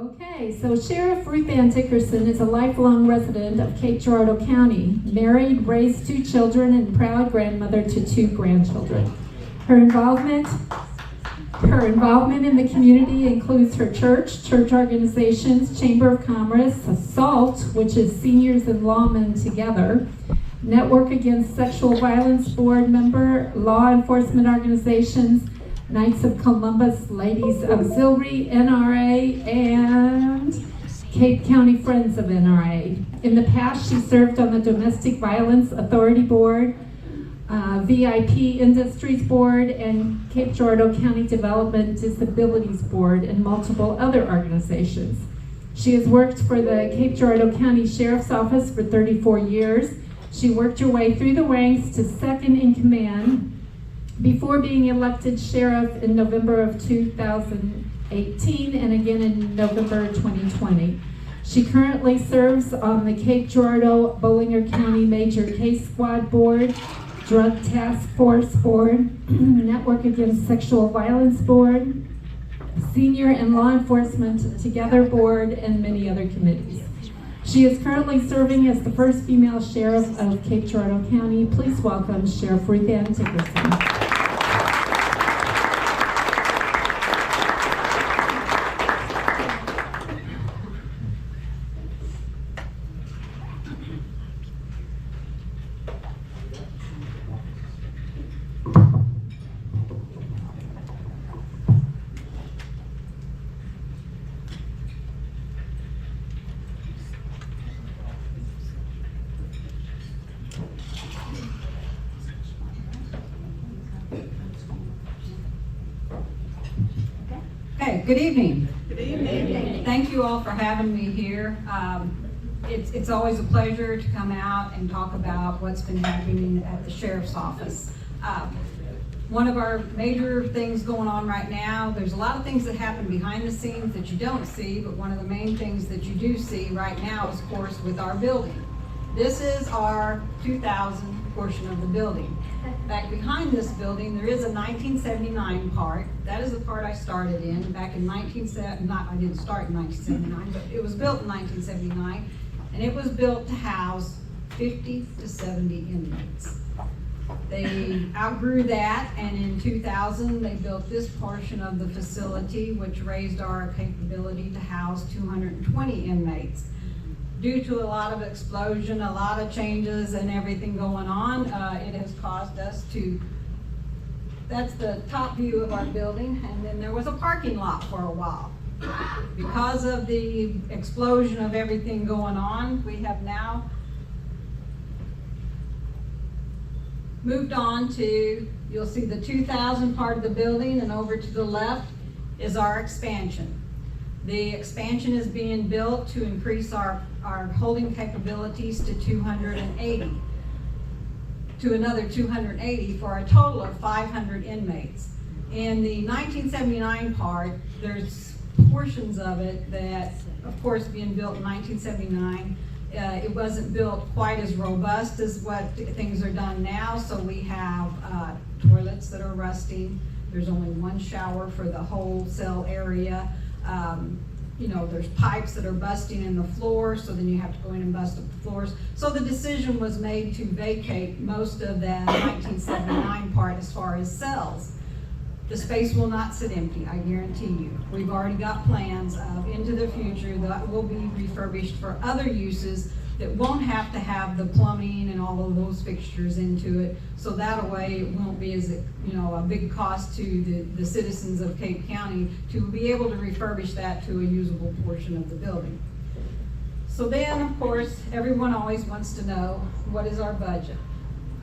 Okay, so Sheriff RuthAnn Dickerson is a lifelong resident of Cape Girardeau County, married, raised 2 children, and proud grandmother to 2 grandchildren. Her involvement in the community includes her church organizations, Chamber of Commerce, SALT, which is Seniors and Lawmen Together, Network Against Sexual Violence Board member, law enforcement organizations, Knights of Columbus, Ladies Auxiliary, NRA, and Cape County Friends of NRA. In the past, she served on the Domestic Violence Authority Board, VIP Industries Board, and Cape Girardeau County Development Disabilities Board, and multiple other organizations. She has worked for the Cape Girardeau County Sheriff's Office for 34 years. She worked her way through the ranks to second in command before being elected sheriff in November of 2018 and again in November 2020. She currently serves on the Cape Girardeau Bollinger County Major Case Squad Board, Drug Task Force Board, Network Against Sexual Violence Board, Senior and Law Enforcement Together Board, and many other committees. She is currently serving as the first female sheriff of Cape Girardeau County. Please welcome Sheriff RuthAnn Dickerson. Okay, good evening. Good evening. Thank you all for having me here. It's always a pleasure to come out and talk about what's been happening at the Sheriff's Office. One of our major things going on right now, there's a lot of things that happen behind the scenes that you don't see, but one of the main things that you do see right now is, of course, with our building. This is our 2000 portion of the building. Back behind this building, there is a 1979 part. That is the part I started in back in I didn't start in 1979, but it was built in 1979, and it was built to house 50 to 70 inmates. They outgrew that, and in 2000, they built this portion of the facility, which raised our capability to house 220 inmates. Due to a lot of explosion, a lot of changes and everything going on, it has caused us to, that's the top view of our building, and then there was a parking lot for a while. Because of the explosion of everything going on, we have now moved on to, you'll see the 2000 part of the building, and over to the left is our expansion. The expansion is being built to increase our holding capabilities to 280, to another 280 for a total of 500 inmates. In the 1979 part, there's portions of it that, of course, being built in 1979, it wasn't built quite as robust as what things are done now, so we have toilets that are rusting. There's only one shower for the whole cell area. There's pipes that are busting in the floor, so then you have to go in and bust up the floors. So the decision was made to vacate most of that 1979 part as far as cells. The space will not sit empty, I guarantee you. We've already got plans of into the future that will be refurbished for other uses that won't have to have the plumbing and all of those fixtures into it. So that way it won't be as a big cost to the citizens of Cape County to be able to refurbish that to a usable portion of the building. So then, of course, everyone always wants to know, what is our budget?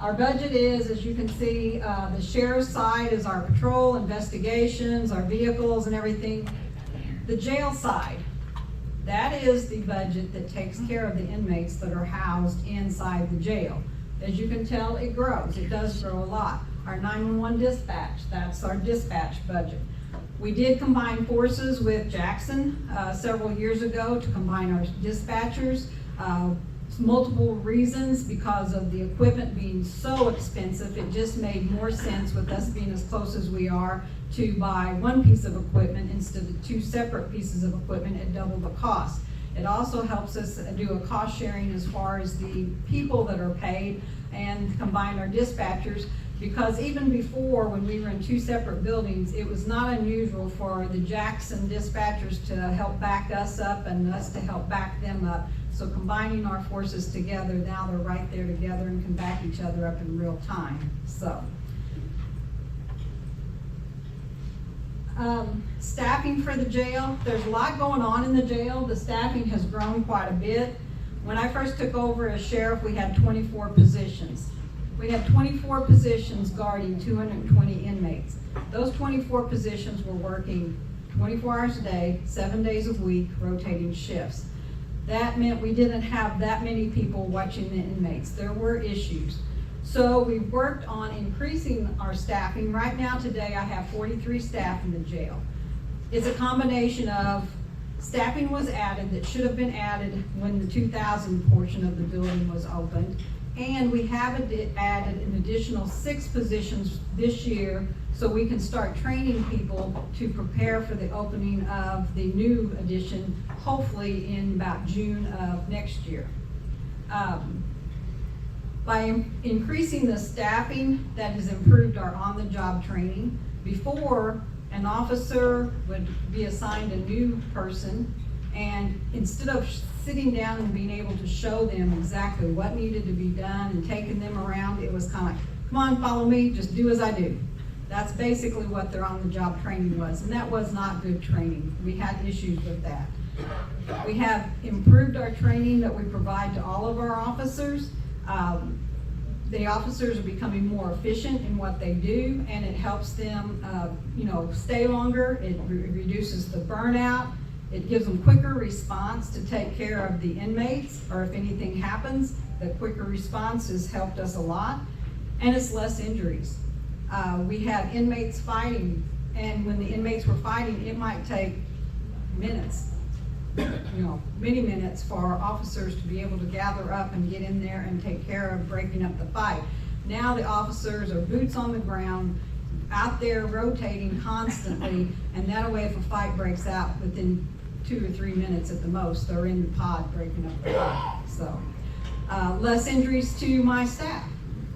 Our budget is, as you can see, the sheriff's side is our patrol, investigations, our vehicles and everything. The jail side, that is the budget that takes care of the inmates that are housed inside the jail. As you can tell, it grows. It does grow a lot. Our 911 dispatch, that's our dispatch budget. We did combine forces with Jackson several years ago to combine our dispatchers. Multiple reasons, because of the equipment being so expensive, it just made more sense with us being as close as we are to buy one piece of equipment instead of two separate pieces of equipment at double the cost. It also helps us do a cost sharing as far as the people that are paid and combine our dispatchers, because even before, when we were in two separate buildings, it was not unusual for the Jackson dispatchers to help back us up and us to help back them up. So combining our forces together, now they're right there together and can back each other up in real time. So. Staffing for the jail, there's a lot going on in the jail. The staffing has grown quite a bit. When I first took over as sheriff, we had 24 positions. We had 24 positions guarding 220 inmates. Those 24 positions were working 24 hours a day, 7 days a week, rotating shifts. That meant we didn't have that many people watching the inmates. There were issues. So we worked on increasing our staffing. Right now today I have 43 staff in the jail. It's a combination of staffing was added that should have been added when the 2000 portion of the building was opened. And we have added an additional 6 positions this year so we can start training people to prepare for the opening of the new addition, hopefully in about June of next year. By increasing the staffing, that has improved our on-the-job training. Before, an officer would be assigned a new person, and instead of sitting down and being able to show them exactly what needed to be done and taking them around, it was kind of like, come on, follow me, just do as I do. That's basically what their on-the-job training was, and that was not good training. We had issues with that. We have improved our training that we provide to all of our officers. The officers are becoming more efficient in what they do, and it helps them, stay longer. It reduces the burnout. It gives them quicker response to take care of the inmates, or if anything happens, the quicker response has helped us a lot, and it's less injuries. We have inmates fighting, and when the inmates were fighting, it might take minutes. Many minutes for our officers to be able to gather up and get in there and take care of breaking up the fight. Now the officers are boots on the ground, out there rotating constantly, and that way if a fight breaks out within 2 or 3 minutes at the most, they're in the pod breaking up the fight. So, less injuries to my staff.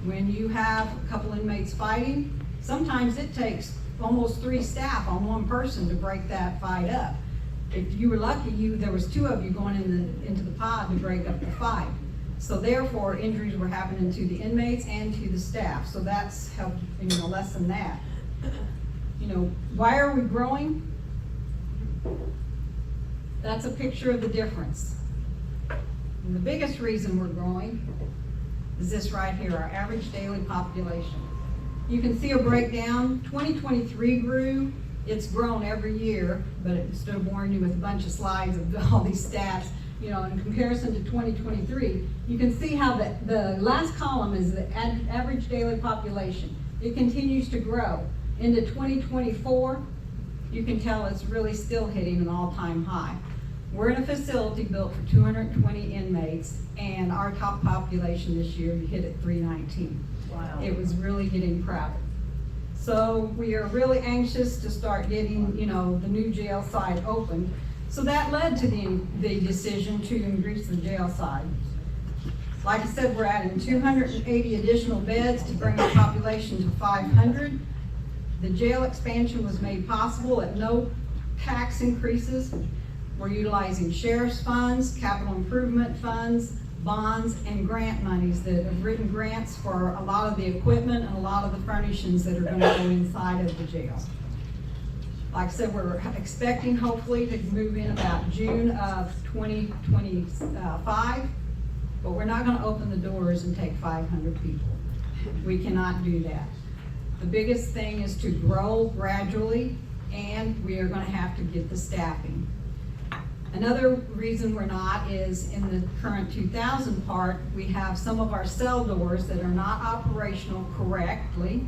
When you have a couple inmates fighting, sometimes it takes almost 3 staff on one person to break that fight up. If you were lucky, there was 2 of you going into the pod to break up the fight. So therefore, injuries were happening to the inmates and to the staff. So that's helped, lessen that. Why are we growing? That's a picture of the difference. And the biggest reason we're growing is this right here, our average daily population. You can see a breakdown. 2023 grew. It's grown every year, but instead of boring you with a bunch of slides of all these stats, in comparison to 2023, you can see how the last column is the average daily population. It continues to grow. Into 2024, you can tell it's really still hitting an all-time high. We're in a facility built for 220 inmates, and our top population this year hit at 319. Wow. It was really getting crowded. So we are really anxious to start getting, the new jail side open. So that led to the decision to increase the jail side. Like I said, we're adding 280 additional beds to bring our population to 500. The jail expansion was made possible at no tax increases. We're utilizing sheriff's funds, capital improvement funds, bonds, and grant monies that have written grants for a lot of the equipment and a lot of the furnishings that are going to go inside of the jail. Like I said, we're expecting hopefully to move in about June of 2025, but we're not going to open the doors and take 500 people. We cannot do that. The biggest thing is to grow gradually, and we are going to have to get the staffing. Another reason we're not is in the current 2000 part, we have some of our cell doors that are not operational correctly,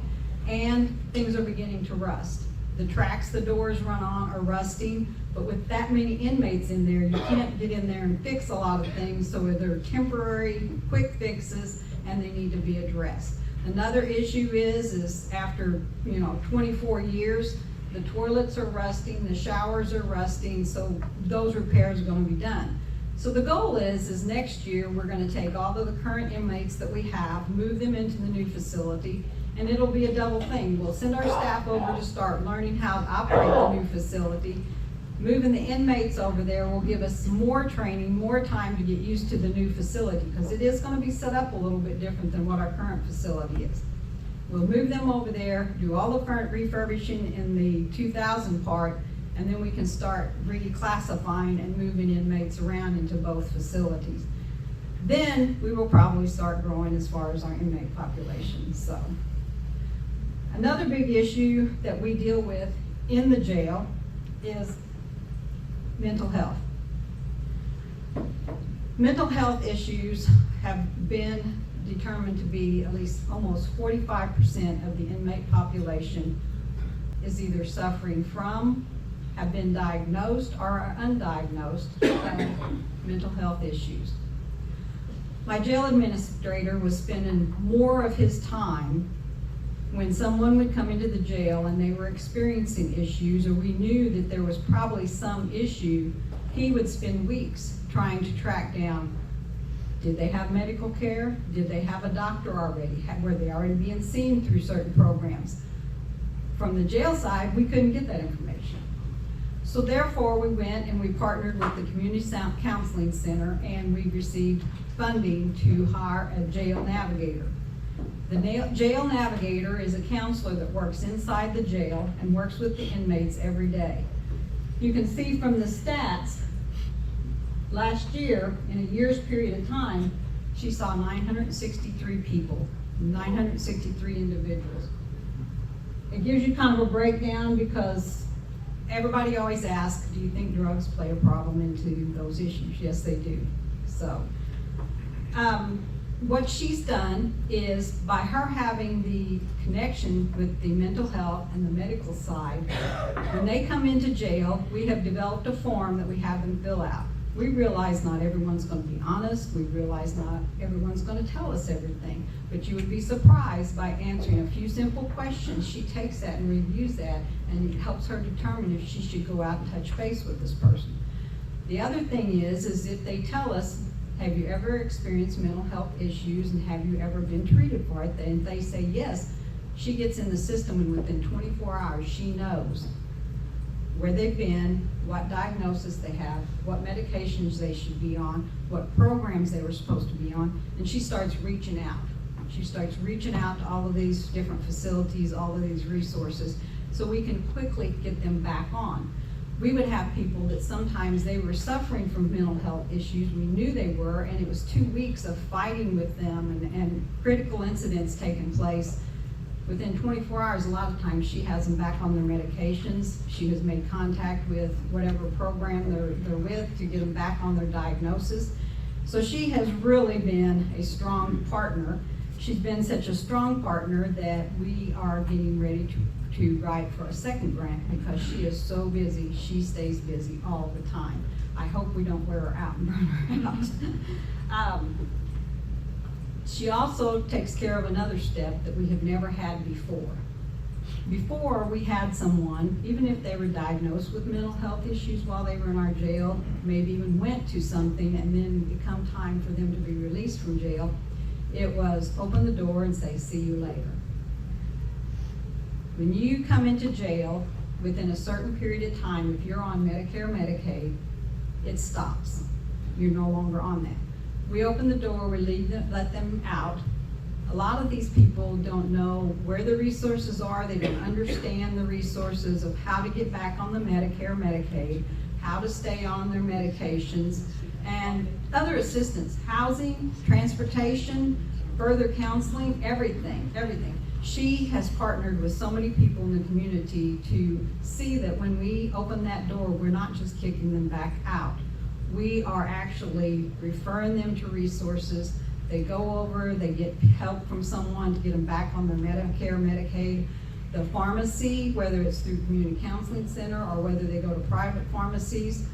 and things are beginning to rust. The tracks the doors run on are rusting, but with that many inmates in there, you can't get in there and fix a lot of things, so they're temporary, quick fixes, and they need to be addressed. Another issue is after 24 years, The toilets are rusting, the showers are rusting, so those repairs are gonna be done. So the goal is next year, we're gonna take all of the current inmates that we have, move them into the new facility, and it'll be a double thing. We'll send our staff over to start learning how to operate the new facility. Moving the inmates over there will give us more training, more time to get used to the new facility, because it is gonna be set up a little bit different than what our current facility is. We'll move them over there, do all the current refurbishing in the 2000 part, and then we can start reclassifying and moving inmates around into both facilities. Then we will probably start growing as far as our inmate population. So another big issue that we deal with in the jail is mental health. Mental health issues have been determined to be at least almost 45% of the inmate population is either suffering from, have been diagnosed, or are undiagnosed mental health issues. My jail administrator was spending more of his time when someone would come into the jail and they were experiencing issues, or we knew that there was probably some issue, he would spend weeks trying to track down, did they have medical care? Did they have a doctor already? Were they already being seen through certain programs? From the jail side, we couldn't get that information. So therefore, we went and we partnered with the Community Counseling Center, and we received funding to hire a jail navigator. The jail navigator is a counselor that works inside the jail and works with the inmates every day. You can see from the stats, last year, in a year's period of time, she saw 963 people, 963 individuals. It gives you kind of a breakdown, because everybody always asks, do you think drugs play a problem into those issues? Yes, they do. So, what she's done is, by her having the connection with the mental health and the medical side, when they come into jail, we have developed a form that we have them fill out. We realize not everyone's going to be honest. We realize not everyone's going to tell us everything. But you would be surprised, by answering a few simple questions, she takes that and reviews that, and it helps her determine if she should go out and touch base with this person. The other thing is if they tell us, have you ever experienced mental health issues, and have you ever been treated for it? And they say yes, she gets in the system, and within 24 hours, she knows where they've been, what diagnosis they have, what medications they should be on, what programs they were supposed to be on, and she starts reaching out. She starts reaching out to all of these different facilities, all of these resources, so we can quickly get them back on. We would have people that sometimes they were suffering from mental health issues, we knew they were, and it was 2 weeks of fighting with them and critical incidents taking place. Within 24 hours, a lot of times she has them back on their medications. She has made contact with whatever program they're with to get them back on their diagnosis. So she has really been a strong partner. She's been such a strong partner that we are getting ready to write for a second grant, because she is so busy. She stays busy all the time. I hope we don't wear her out and burn her out. She also takes care of another step that we have never had before. Before, we had someone, even if they were diagnosed with mental health issues while they were in our jail, maybe even went to something, and then come time for them to be released from jail, it was open the door and say, see you later. When you come into jail, within a certain period of time, if you're on Medicare, Medicaid, it stops. You're no longer on that. We open the door, we let them out. A lot of these people don't know where the resources are. They don't understand the resources of how to get back on the Medicare, Medicaid, how to stay on their medications, and other assistance, housing, transportation, further counseling, everything. She has partnered with so many people in the community to see that when we open that door, we're not just kicking them back out. We are actually referring them to resources. They go over, they get help from someone to get them back on their Medicare, Medicaid. The pharmacy, whether it's through Community Counseling Center or whether they go to private pharmacies,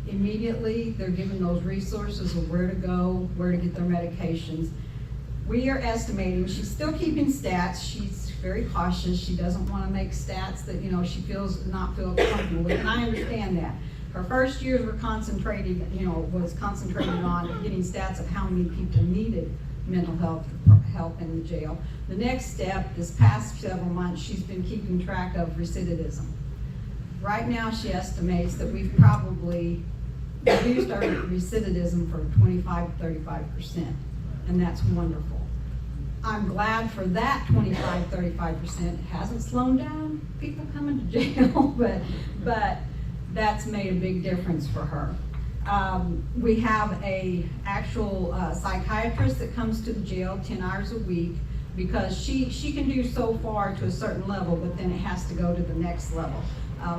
immediately they're given those resources of where to go, where to get their medications. We are estimating, she's still keeping stats, she's very cautious, she doesn't wanna make stats that, she not feel comfortable with, and I understand that. Her first years were concentrated on getting stats of how many people needed mental health help in the jail. The next step, this past several months, she's been keeping track of recidivism. Right now, she estimates that we've probably reduced our recidivism for 25 to 35%, and that's wonderful. I'm glad for that 25, 35%. It hasn't slowed down people coming to jail, but that's made a big difference for her. We have a actual psychiatrist that comes to the jail 10 hours a week, because she can do so far to a certain level, but then it has to go to the next level.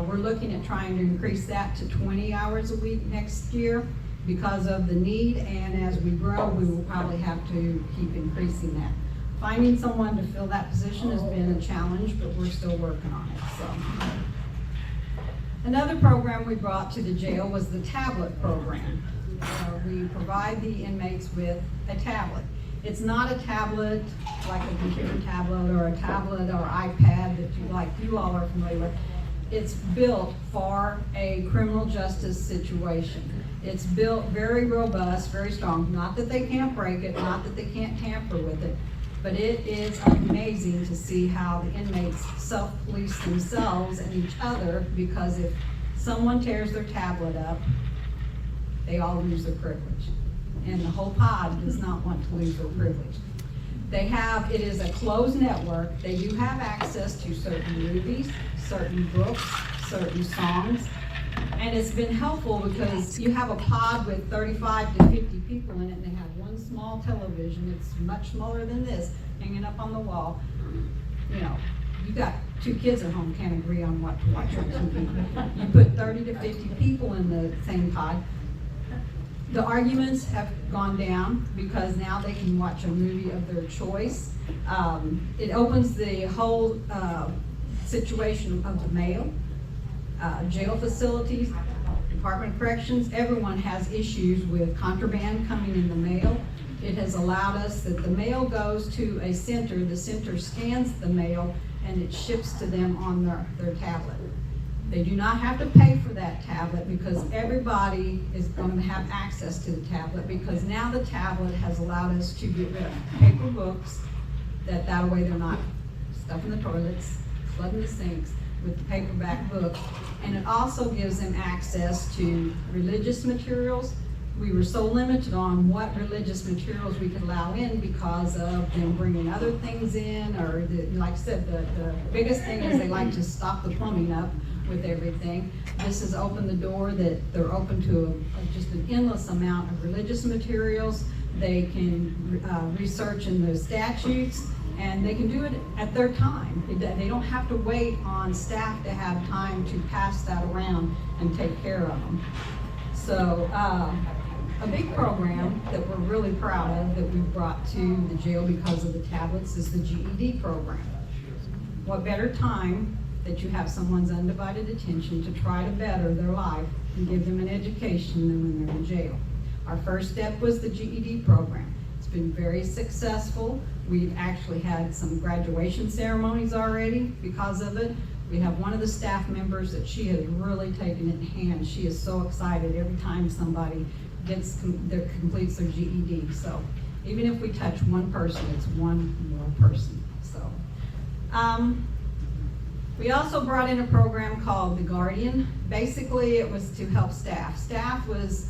We're looking at trying to increase that to 20 hours a week next year because of the need, and as we grow, we will probably have to keep increasing that. Finding someone to fill that position has been a challenge, but we're still working on it. So, another program we brought to the jail was the tablet program. We provide the inmates with a tablet. It's not a tablet like a computer tablet or a tablet or iPad that you all are familiar with. It's built for a criminal justice situation. It's built very robust, very strong. Not that they can't break it, not that they can't tamper with it, but it is amazing to see how the inmates self-police themselves and each other, because if someone tears their tablet up, they all lose their privilege. And the whole pod does not want to lose their privilege. It is a closed network. They do have access to certain movies, certain books, certain songs, and it's been helpful because you have a pod with 35 to 50 people in it, and they have one small television. It's much smaller than this, hanging up on the wall. You got 2 kids at home, can't agree on what to watch on TV. You put 30 to 50 people in the same pod. The arguments have gone down because now they can watch a movie of their choice. It opens the whole situation of the mail, jail facilities, Department of Corrections. Everyone has issues with contraband coming in the mail. It has allowed us that the mail goes to a center, the center scans the mail, and it ships to them on their tablet. They do not have to pay for that tablet because everybody is going to have access to the tablet, because now the tablet has allowed us to get rid of paper books, that way they're not stuffing the toilets, flooding the sinks with the paperback books. And it also gives them access to religious materials. We were so limited on what religious materials we could allow in because of them bringing other things in, or like I said, the biggest thing is they like to stop the plumbing up with everything. This has opened the door that they're open to just an endless amount of religious materials. They can research in the statutes, and they can do it at their time. They don't have to wait on staff to have time to pass that around and take care of them. So a big program that we're really proud of that we brought to the jail because of the tablets is the GED program. What better time that you have someone's undivided attention to try to better their life and give them an education than when they're in jail. Our first step was the GED program. It's been very successful. We've actually had some graduation ceremonies already because of it. We have one of the staff members that she has really taken it in hand. She is so excited every time somebody completes their GED. So even if we touch one person, it's one more person. So we also brought in a program called The Guardian. Basically, it was to help staff. Staff was,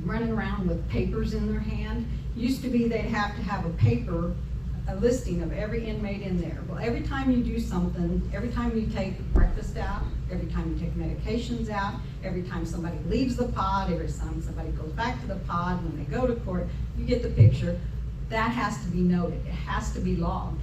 running around with papers in their hand. Used to be they'd have to have a listing of every inmate in there. Well, every time you do something, every time you take breakfast out, every time you take medications out, every time somebody leaves the pod, every time somebody goes back to the pod, when they go to court, you get the picture. That has to be noted. It has to be logged.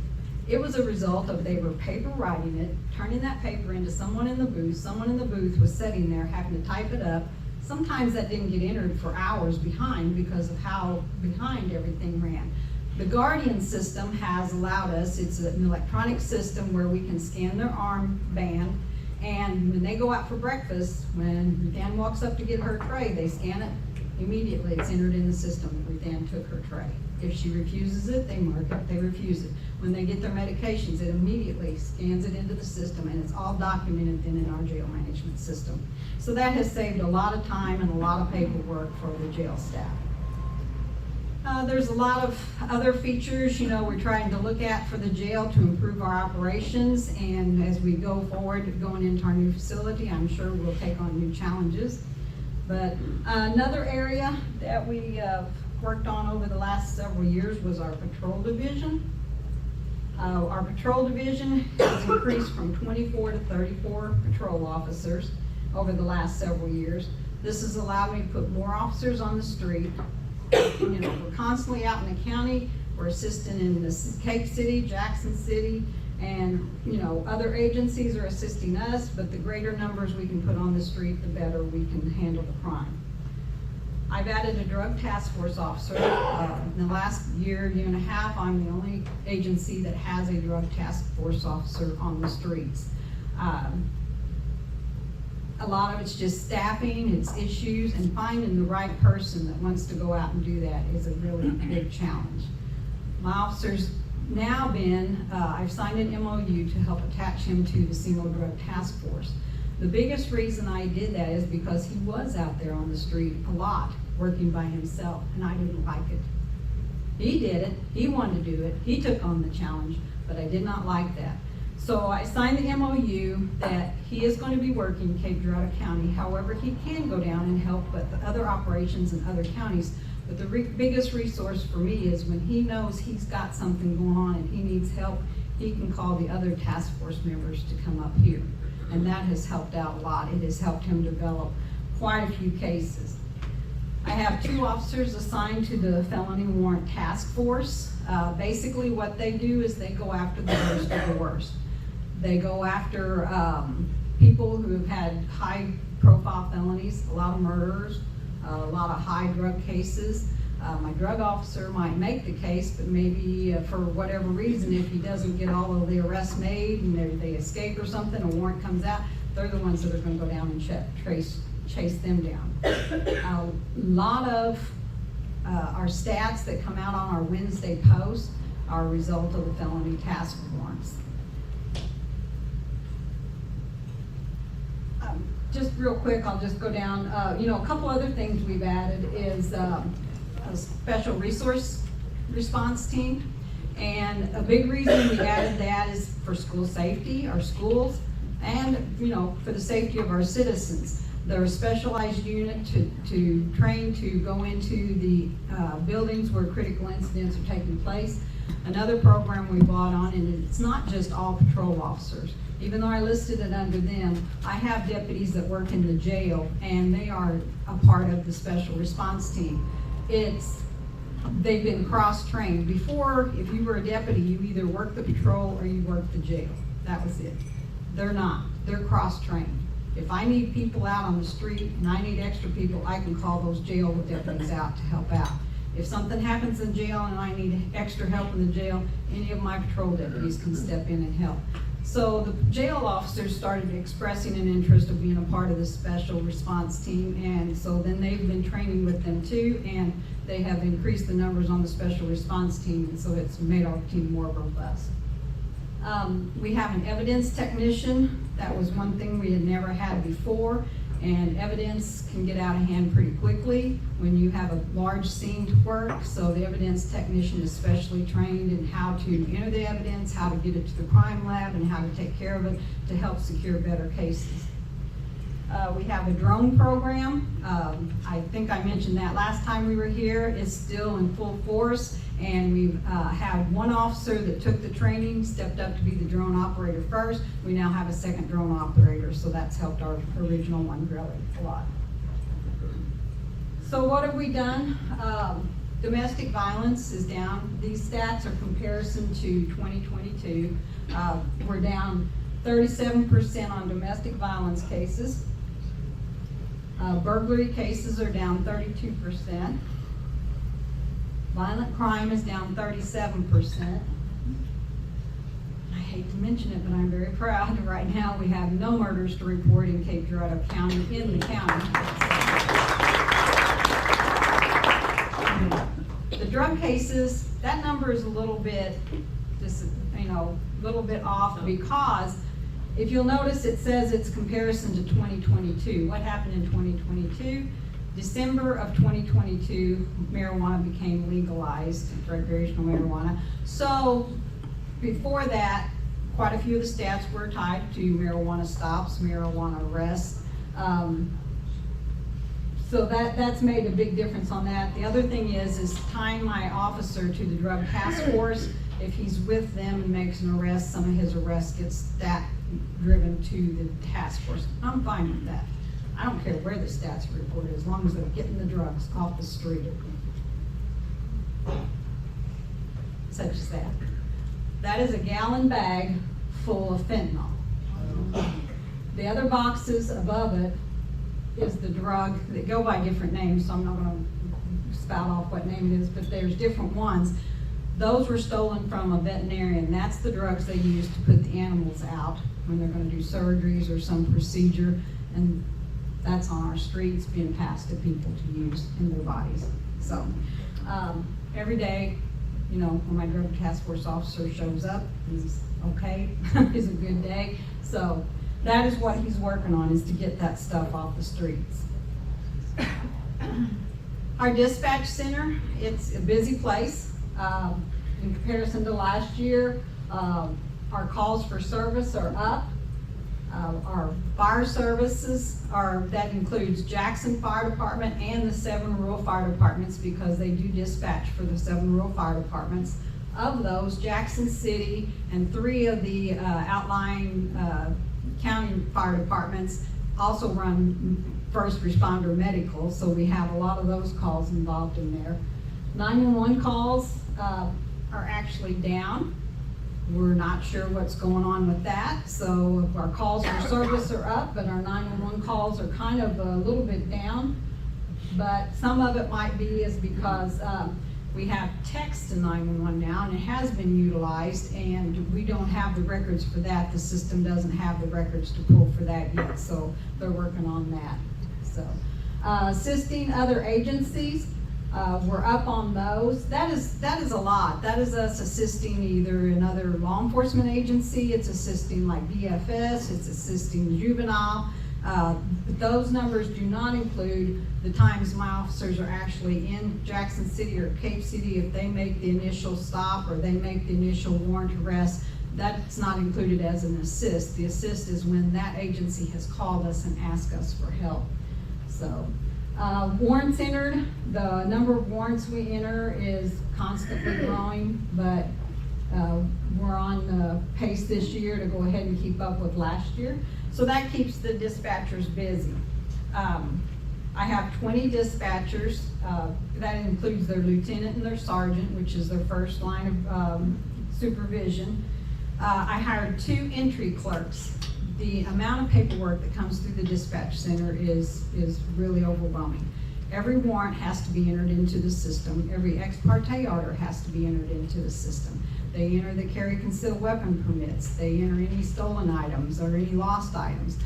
It was a result of they were paper writing it, turning that paper into someone in the booth. Someone in the booth was sitting there having to type it up. Sometimes that didn't get entered for hours behind because of how behind everything ran. The Guardian system has allowed us, it's an electronic system where we can scan their armband, and when they go out for breakfast, when RuthAnn walks up to get her tray, they scan it, Immediately, it's entered in the system that RuthAnn took her tray. If she refuses it, they mark it, they refuse it. When they get their medications, it immediately scans it into the system, and it's all documented then in our jail management system. So that has saved a lot of time and a lot of paperwork for the jail staff. There's a lot of other features, we're trying to look at for the jail to improve our operations, and as we go forward, going into our new facility, I'm sure we'll take on new challenges. But another area that we worked on over the last several years was our patrol division. Our patrol division has increased from 24 to 34 patrol officers over the last several years. This has allowed me to put more officers on the street. We're constantly out in the county. We're assisting in the Cape City, Jackson City, and other agencies are assisting us, but the greater numbers we can put on the street, the better we can handle the crime. I've added a drug task force officer. In the last year and a half, I'm the only agency that has a drug task force officer on the streets. A lot of it's just staffing, it's issues, and finding the right person that wants to go out and do that is a really big challenge. My officer's now been, I've signed an MOU to help attach him to the Zeno Drug Task Force. The biggest reason I did that is because he was out there on the street a lot, working by himself, and I didn't like it. He did it, he wanted to do it, he took on the challenge, but I did not like that. So I signed the MOU that he is going to be working in Cape Girardeau County. However, he can go down and help with the other operations in other counties. But the biggest resource for me is when he knows he's got something going on and he needs help, he can call the other task force members to come up here. And that has helped out a lot. It has helped him develop quite a few cases. I have 2 officers assigned to the felony warrant task force. Basically what they do is they go after the worst of the worst. They go after people who have had high profile felonies, a lot of murderers, a lot of high drug cases. My drug officer might make the case, but maybe for whatever reason, if he doesn't get all of the arrests made and they escape or something, a warrant comes out, they're the ones that are going to go down and chase them down. A lot of our stats that come out on our Wednesday post are a result of the felony task warrants. Just real quick, I'll just go down, a couple other things we've added is a special resource response team. And a big reason we added that is for school safety, our schools, and, for the safety of our citizens. They're a specialized unit to train to go into the buildings where critical incidents are taking place. Another program we bought on, and it's not just all patrol officers. Even though I listed it under them, I have deputies that work in the jail, and they are a part of the special response team. They've been cross-trained. Before, if you were a deputy, you either worked the patrol or you worked the jail. That was it. They're not. They're cross-trained. If I need people out on the street and I need extra people, I can call those jail deputies out to help out. If something happens in jail and I need extra help in the jail, any of my patrol deputies can step in and help. So the jail officers started expressing an interest of being a part of the special response team, and so then they've been training with them too, and they have increased the numbers on the special response team, and so it's made our team more robust. We have an evidence technician. That was one thing we had never had before, and evidence can get out of hand pretty quickly when you have a large scene to work. So the evidence technician is specially trained in how to enter the evidence, how to get it to the crime lab, and how to take care of it to help secure better cases. We have a drone program. I think I mentioned that last time we were here. It's still in full force, and we've had one officer that took the training, stepped up to be the drone operator first. We now have a second drone operator, so that's helped our original one really a lot. So what have we done? Domestic violence is down. These stats are comparison to 2022. We're down 37% on domestic violence cases. Burglary cases are down 32%. Violent crime is down 37%. I hate to mention it, but I'm very proud. Right now we have no murders to report in Cape Girardeau County, in the county. cases, that number is a little bit, little bit off, because if you'll notice, it says it's comparison to 2022. What happened in 2022? December of 2022, marijuana became legalized, recreational marijuana. So before that, quite a few of the stats were tied to marijuana stops, marijuana arrests. So that's made a big difference on that. The other thing is tying my officer to the drug task force. If he's with them and makes an arrest, some of his arrests get stat driven to the task force. I'm fine with that. I don't care where the stats are reported, as long as they're getting the drugs off the street. Such as that. That is a gallon bag full of fentanyl. The other boxes above it is the drug. They go by different names, so I'm not going to spout off what name it is, but there's different ones. Those were stolen from a veterinarian. That's the drugs they use to put the animals out when they're going to do surgeries or some procedure, and that's on our streets being passed to people to use in their bodies. So every day, when my drug task force officer shows up, he's okay, it's a good day. So that is what he's working on, is to get that stuff off the streets. Our dispatch center, it's a busy place. In comparison to last year, our calls for service are up. Our fire services that includes Jackson Fire Department and the 7 rural fire departments, because they do dispatch for the 7 rural fire departments. Of those, Jackson City and 3 of the outlying county fire departments also run first responder medical, so we have a lot of those calls involved in there. 911 calls are actually down. We're not sure what's going on with that, so our calls for service are up, but our 911 calls are kind of a little bit down. But some of it might be is because we have text to 911 now, and it has been utilized, and we don't have the records for that. The system doesn't have the records to pull for that yet, so they're working on that. So assisting other agencies, we're up on those. That is a lot. That is us assisting either another law enforcement agency, it's assisting like DFS, it's assisting juvenile. Those numbers do not include the times my officers are actually in Jackson City or Cape City. If they make the initial stop or they make the initial warrant arrest, that's not included as an assist. The assist is when that agency has called us and asked us for help. So warrants entered, the number of warrants we enter is constantly growing, but we're on the pace this year to go ahead and keep up with last year. So that keeps the dispatchers busy. I have 20 dispatchers. That includes their lieutenant and their sergeant, which is their first line of supervision. I hired 2 entry clerks. The amount of paperwork that comes through the dispatch center is really overwhelming. Every warrant has to be entered into the system. Every ex parte order has to be entered into the system. They enter the carry concealed weapon permits. They enter any stolen items or any lost items.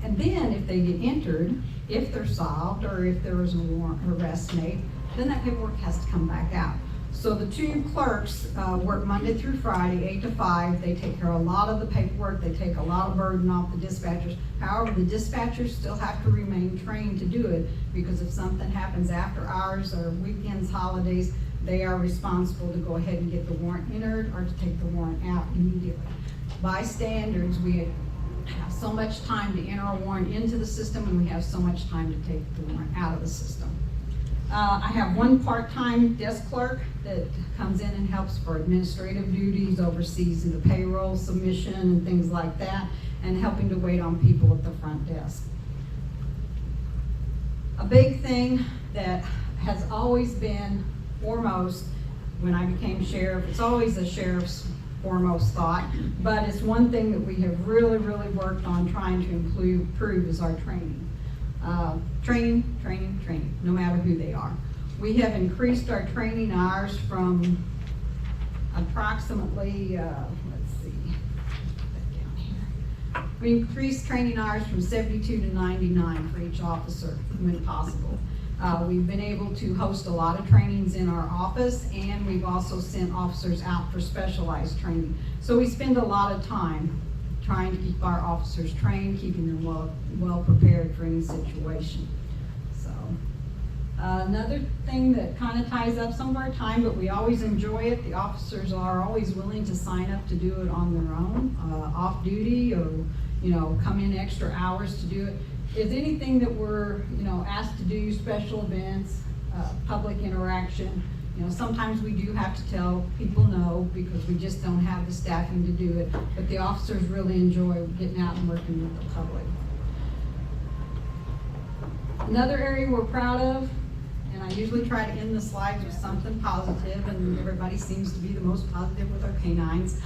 And then if they get entered, if they're solved or if there was a warrant arrest made, then that paperwork has to come back out. So the 2 clerks work Monday through Friday, 8 to 5. They take care of a lot of the paperwork. They take a lot of burden off the dispatchers. However, the dispatchers still have to remain trained to do it, because if something happens after hours or weekends, holidays, they are responsible to go ahead and get the warrant entered or to take the warrant out immediately. By standards, we have so much time to enter a warrant into the system, and we have so much time to take the warrant out of the system. I have 1 part-time desk clerk that comes in and helps for administrative duties, oversees the payroll submission and things like that, and helping to wait on people at the front desk. A big thing that has always been foremost when I became sheriff, it's always the sheriff's foremost thought, but it's one thing that we have really worked on trying to improve is our training. Training, no matter who they are. We have increased our training hours from approximately, we increased training hours from 72 to 99 for each officer when possible. We've been able to host a lot of trainings in our office, and we've also sent officers out for specialized training. So we spend a lot of time trying to keep our officers trained, keeping them well prepared for any situation. So another thing that kind of ties up some of our time, but we always enjoy it, the officers are always willing to sign up to do it on their own, off duty, or come in extra hours to do it. Is anything that we're asked to do, special events, public interaction. Sometimes we do have to tell people no because we just don't have the staffing to do it, but the officers really enjoy getting out and working with the public. Another area we're proud of, and I usually try to end the slides with something positive, and everybody seems to be the most positive with our canines.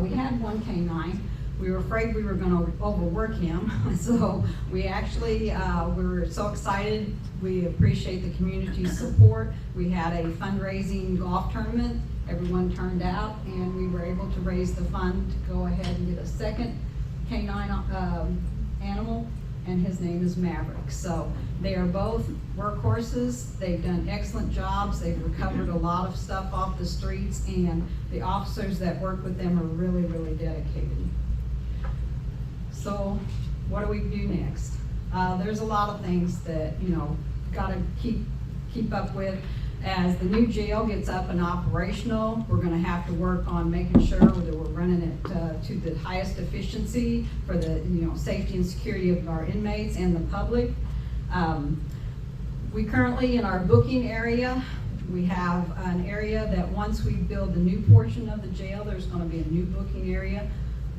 We had one canine. We were afraid we were going to overwork him, so we actually we're so excited. We appreciate the community's support. We had a fundraising golf tournament. Everyone turned out, and we were able to raise the fund to go ahead and get a second canine animal, and his name is Maverick. So they are both workhorses. They've done excellent jobs. They've recovered a lot of stuff off the streets, and the officers that work with them are really, really dedicated. So what do we do next? There's a lot of things that got to keep up with. As the new jail gets up and operational, we're going to have to work on making sure that we're running it to the highest efficiency for the safety and security of our inmates and the public. We currently, in our booking area, we have an area that once we build the new portion of the jail, there's going to be a new booking area.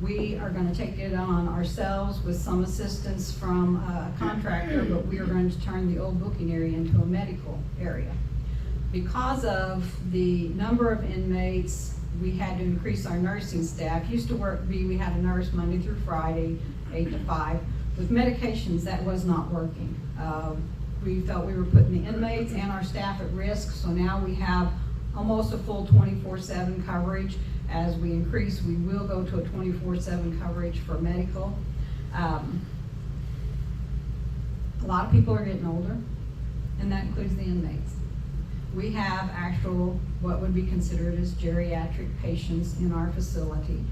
We are going to take it on ourselves with some assistance from a contractor, but we are going to turn the old booking area into a medical area. Because of the number of inmates, we had to increase our nursing staff. We had a nurse Monday through Friday, 8 to 5. With medications, that was not working. We felt we were putting the inmates and our staff at risk, so now we have almost a full 24/7 coverage. As we increase, we will go to a 24/7 coverage for medical. A lot of people are getting older, and that includes the inmates. We have what would be considered as geriatric patients in our facility.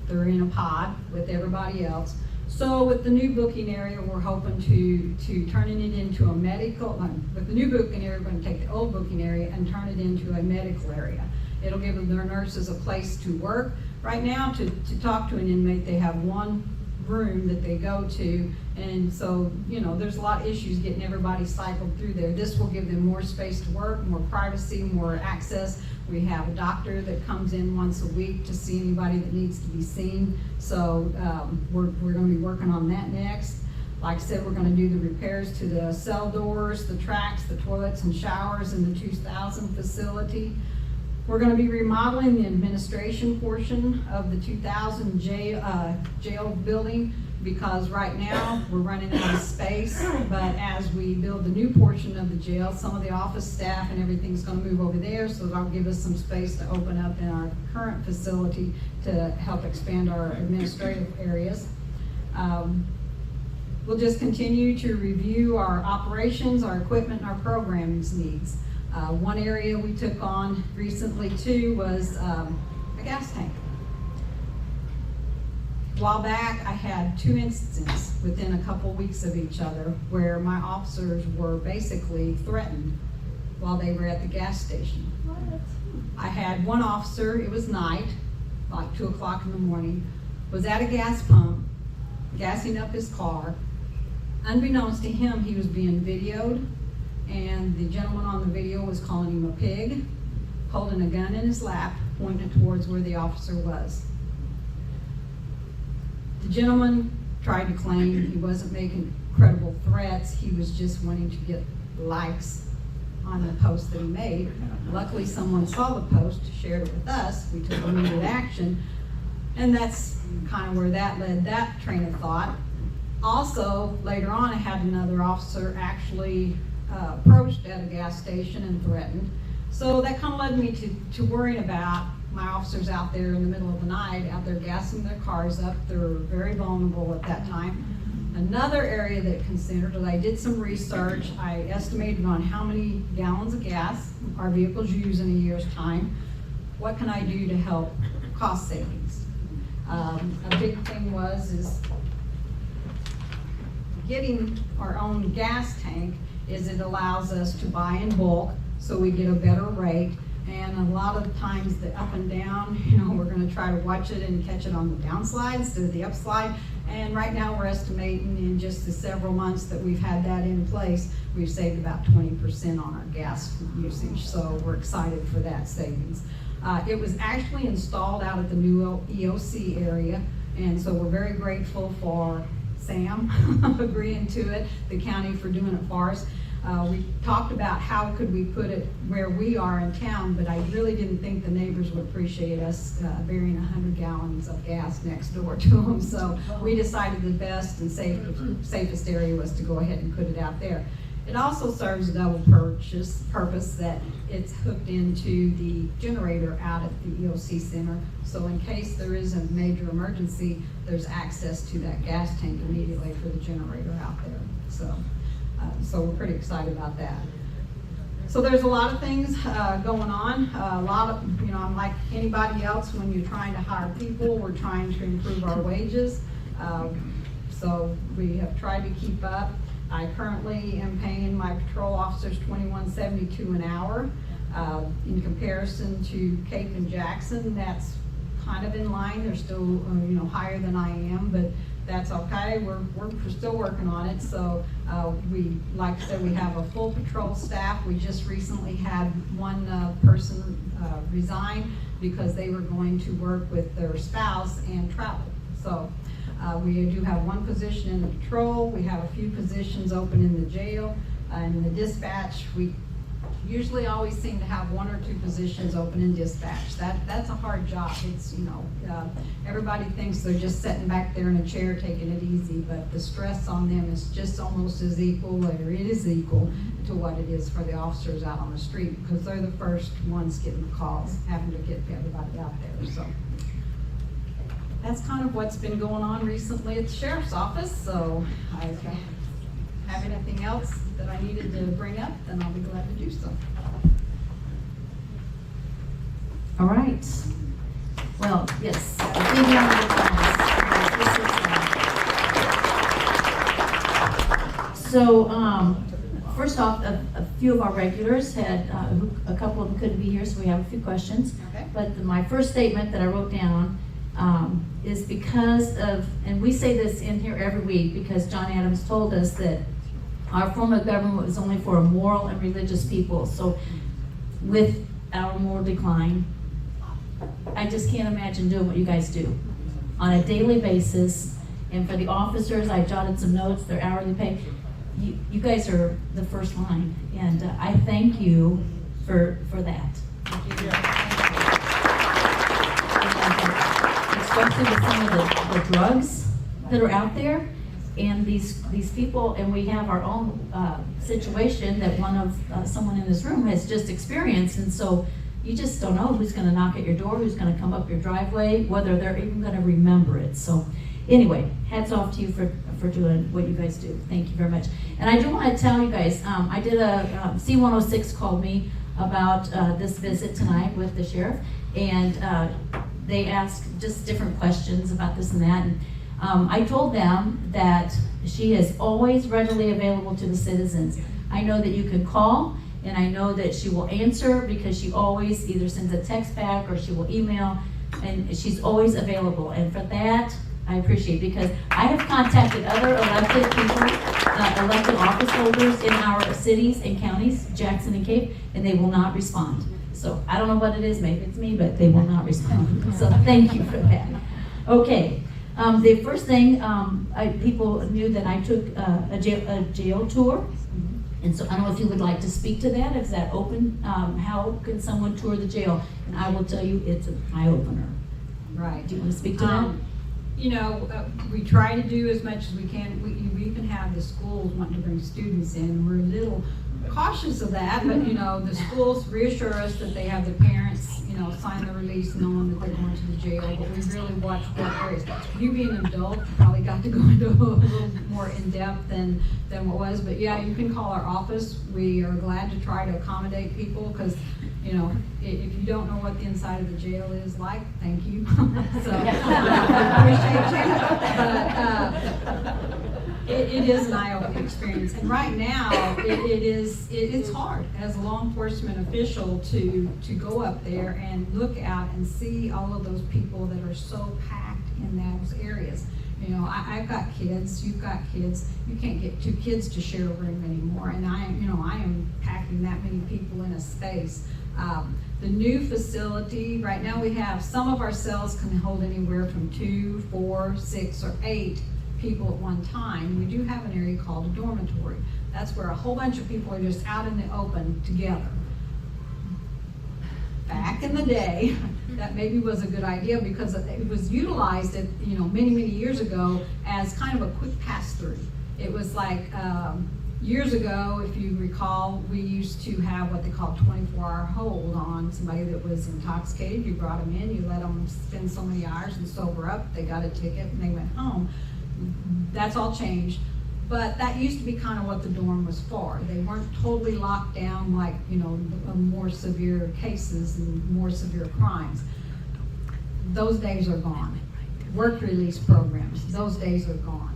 They're in a pod with everybody else. So with the new booking area, we're hoping to turning it into a medical, with the new booking area, we're going to take the old booking area and turn it into a medical area. It'll give their nurses a place to work. Right now, to talk to an inmate, they have one room that they go to, and so there's a lot of issues getting everybody cycled through there. This will give them more space to work, more privacy, more access. We have a doctor that comes in once a week to see anybody that needs to be seen. So we're going to be working on that next. Like I said, we're going to do the repairs to the cell doors, the tracks, the toilets and showers in the 2000 facility. We're going to be remodeling the administration portion of the 2000 jail building, because right now we're running out of space, but as we build the new portion of the jail, some of the office staff and everything's going to move over there, so that'll give us some space to open up in our current facility to help expand our administrative areas. We'll just continue to review our operations, our equipment, and our programming needs. One area we took on recently too was a gas tank. A while back, I had 2 instances within a couple weeks of each other where my officers were basically threatened while they were at the gas station. What? I had one officer, it was night, like 2 o'clock in the morning, was at a gas pump, gassing up his car. Unbeknownst to him, he was being videoed, and the gentleman on the video was calling him a pig, holding a gun in his lap, pointed towards where the officer was. The gentleman tried to claim he wasn't making credible threats, he was just wanting to get likes on the post that he made. Luckily, someone saw the post, shared it with us, we took immediate action, and that's kind of where that led that train of thought. Also, later on, I had another officer actually approached at a gas station and threatened. So that kind of led me to worrying about my officers out there in the middle of the night, out there gassing their cars up. They're very vulnerable at that time. Another area that considered, I did some research, I estimated on how many gallons of gas our vehicles use in a year's time. What can I do to help cost savings? A big thing is getting our own gas tank is it allows us to buy in bulk, so we get a better rate. And a lot of times the up and down, we're gonna try to watch it and catch it on the downslide instead of the upslide. And right now we're estimating in just the several months that we've had that in place, we've saved about 20% on our gas usage. So we're excited for that savings. It was actually installed out at the new EOC area. And so we're very grateful for Sam agreeing to it, the county for doing it for us. We talked about how could we put it where we are in town, but I really didn't think the neighbors would appreciate us burying 100 gallons of gas next door to them. So we decided the best and safest area was to go ahead and put it out there. It also serves a double purpose that it's hooked into the generator out at the EOC Center. So in case there is a major emergency, there's access to that gas tank immediately for the generator out there. So we're pretty excited about that. So there's a lot of things going on. A lot of, I'm like anybody else, when you're trying to hire people, we're trying to improve our wages. So we have tried to keep up. I currently am paying my patrol officers $21.72 an hour. In comparison to Cape and Jackson, that's kind of in line. They're still, higher than I am, but that's okay. We're still working on it. So like I said, we have a full patrol staff. We just recently had one person resign because they were going to work with their spouse and travel. So we do have one position in the patrol. We have a few positions open in the jail. In the dispatch, we usually always seem to have one or two positions open in dispatch. That's a hard job. It's, everybody thinks they're just sitting back there in a chair taking it easy, but the stress on them is just almost as equal, or it is equal to what it is for the officers out on the street, because they're the first ones getting the calls, having to get everybody out there. So that's kind of what's been going on recently at the sheriff's office. So if you have anything else that I needed to bring up, then I'll be glad to do so. All right. Well, yes. A big round of applause. So, first off, a few of our regulars had, a couple of them couldn't be here, so we have a few questions. Okay. But my first statement that I wrote down is because of, and we say this in here every week, because John Adams told us that our form of government was only for a moral and religious people. So with our moral decline, I just can't imagine doing what you guys do on a daily basis. And for the officers, I jotted some notes, their hourly pay. You guys are the first line, and I thank you for that. Especially with some of the drugs that are out there, and these people, and we have our own situation that someone in this room has just experienced, and so you just don't know who's going to knock at your door, who's going to come up your driveway, whether they're even going to remember it. So anyway, hats off to you for doing what you guys do. Thank you very much. And I do want to tell you guys, I did C106 called me about this visit tonight with the sheriff, and they asked just different questions about this and that. And I told them that she is always readily available to the citizens. I know that you can call, and I know that she will answer because she always either sends a text back or she will email, and she's always available. And for that, I appreciate, because I have contacted other elected people, elected office holders in our cities and counties, Jackson and Cape, and they will not respond. So I don't know what it is, maybe it's me, but they will not respond. So thank you for that. Okay. The first thing, people knew that I took a jail tour, and so I don't know if you would like to speak to that. Is that open? How can someone tour the jail? And I will tell you, it's an eye-opener. Right. Do you want to speak to that? We try to do as much as we can. We even have the schools wanting to bring students in. We're a little cautious of that, but the schools reassure us that they have the parents, sign the release knowing that they're going to the jail, but we really watch what areas. You being an adult probably got to go into a little more in-depth than what was, but yeah, you can call our office. We are glad to try to accommodate people, because if you don't know what the inside of the jail is like, thank you. So, appreciate you. But it is an eye-opening experience, and right now it's hard as a law enforcement official to go up there and look out and see all of those people that are so packed in those areas. I've got kids, you've got kids. You can't get 2 kids to share a room anymore, and I am packing that many people in a space. The new facility, right now we have, some of our cells can hold anywhere from 2, 4, 6, or 8 people at one time. We do have an area called a dormitory. That's where a whole bunch of people are just out in the open together. Back in the day, that maybe was a good idea, because it was utilized at, many years ago as kind of a quick pass-through. It was like, years ago, if you recall, we used to have what they call 24-hour hold on somebody that was intoxicated. You brought them in, you let them spend so many hours and sober up, they got a ticket and they went home. That's all changed, but that used to be kind of what the dorm was for. They weren't totally locked down like, more severe cases and more severe crimes. Those days are gone. Work release programs, those days are gone.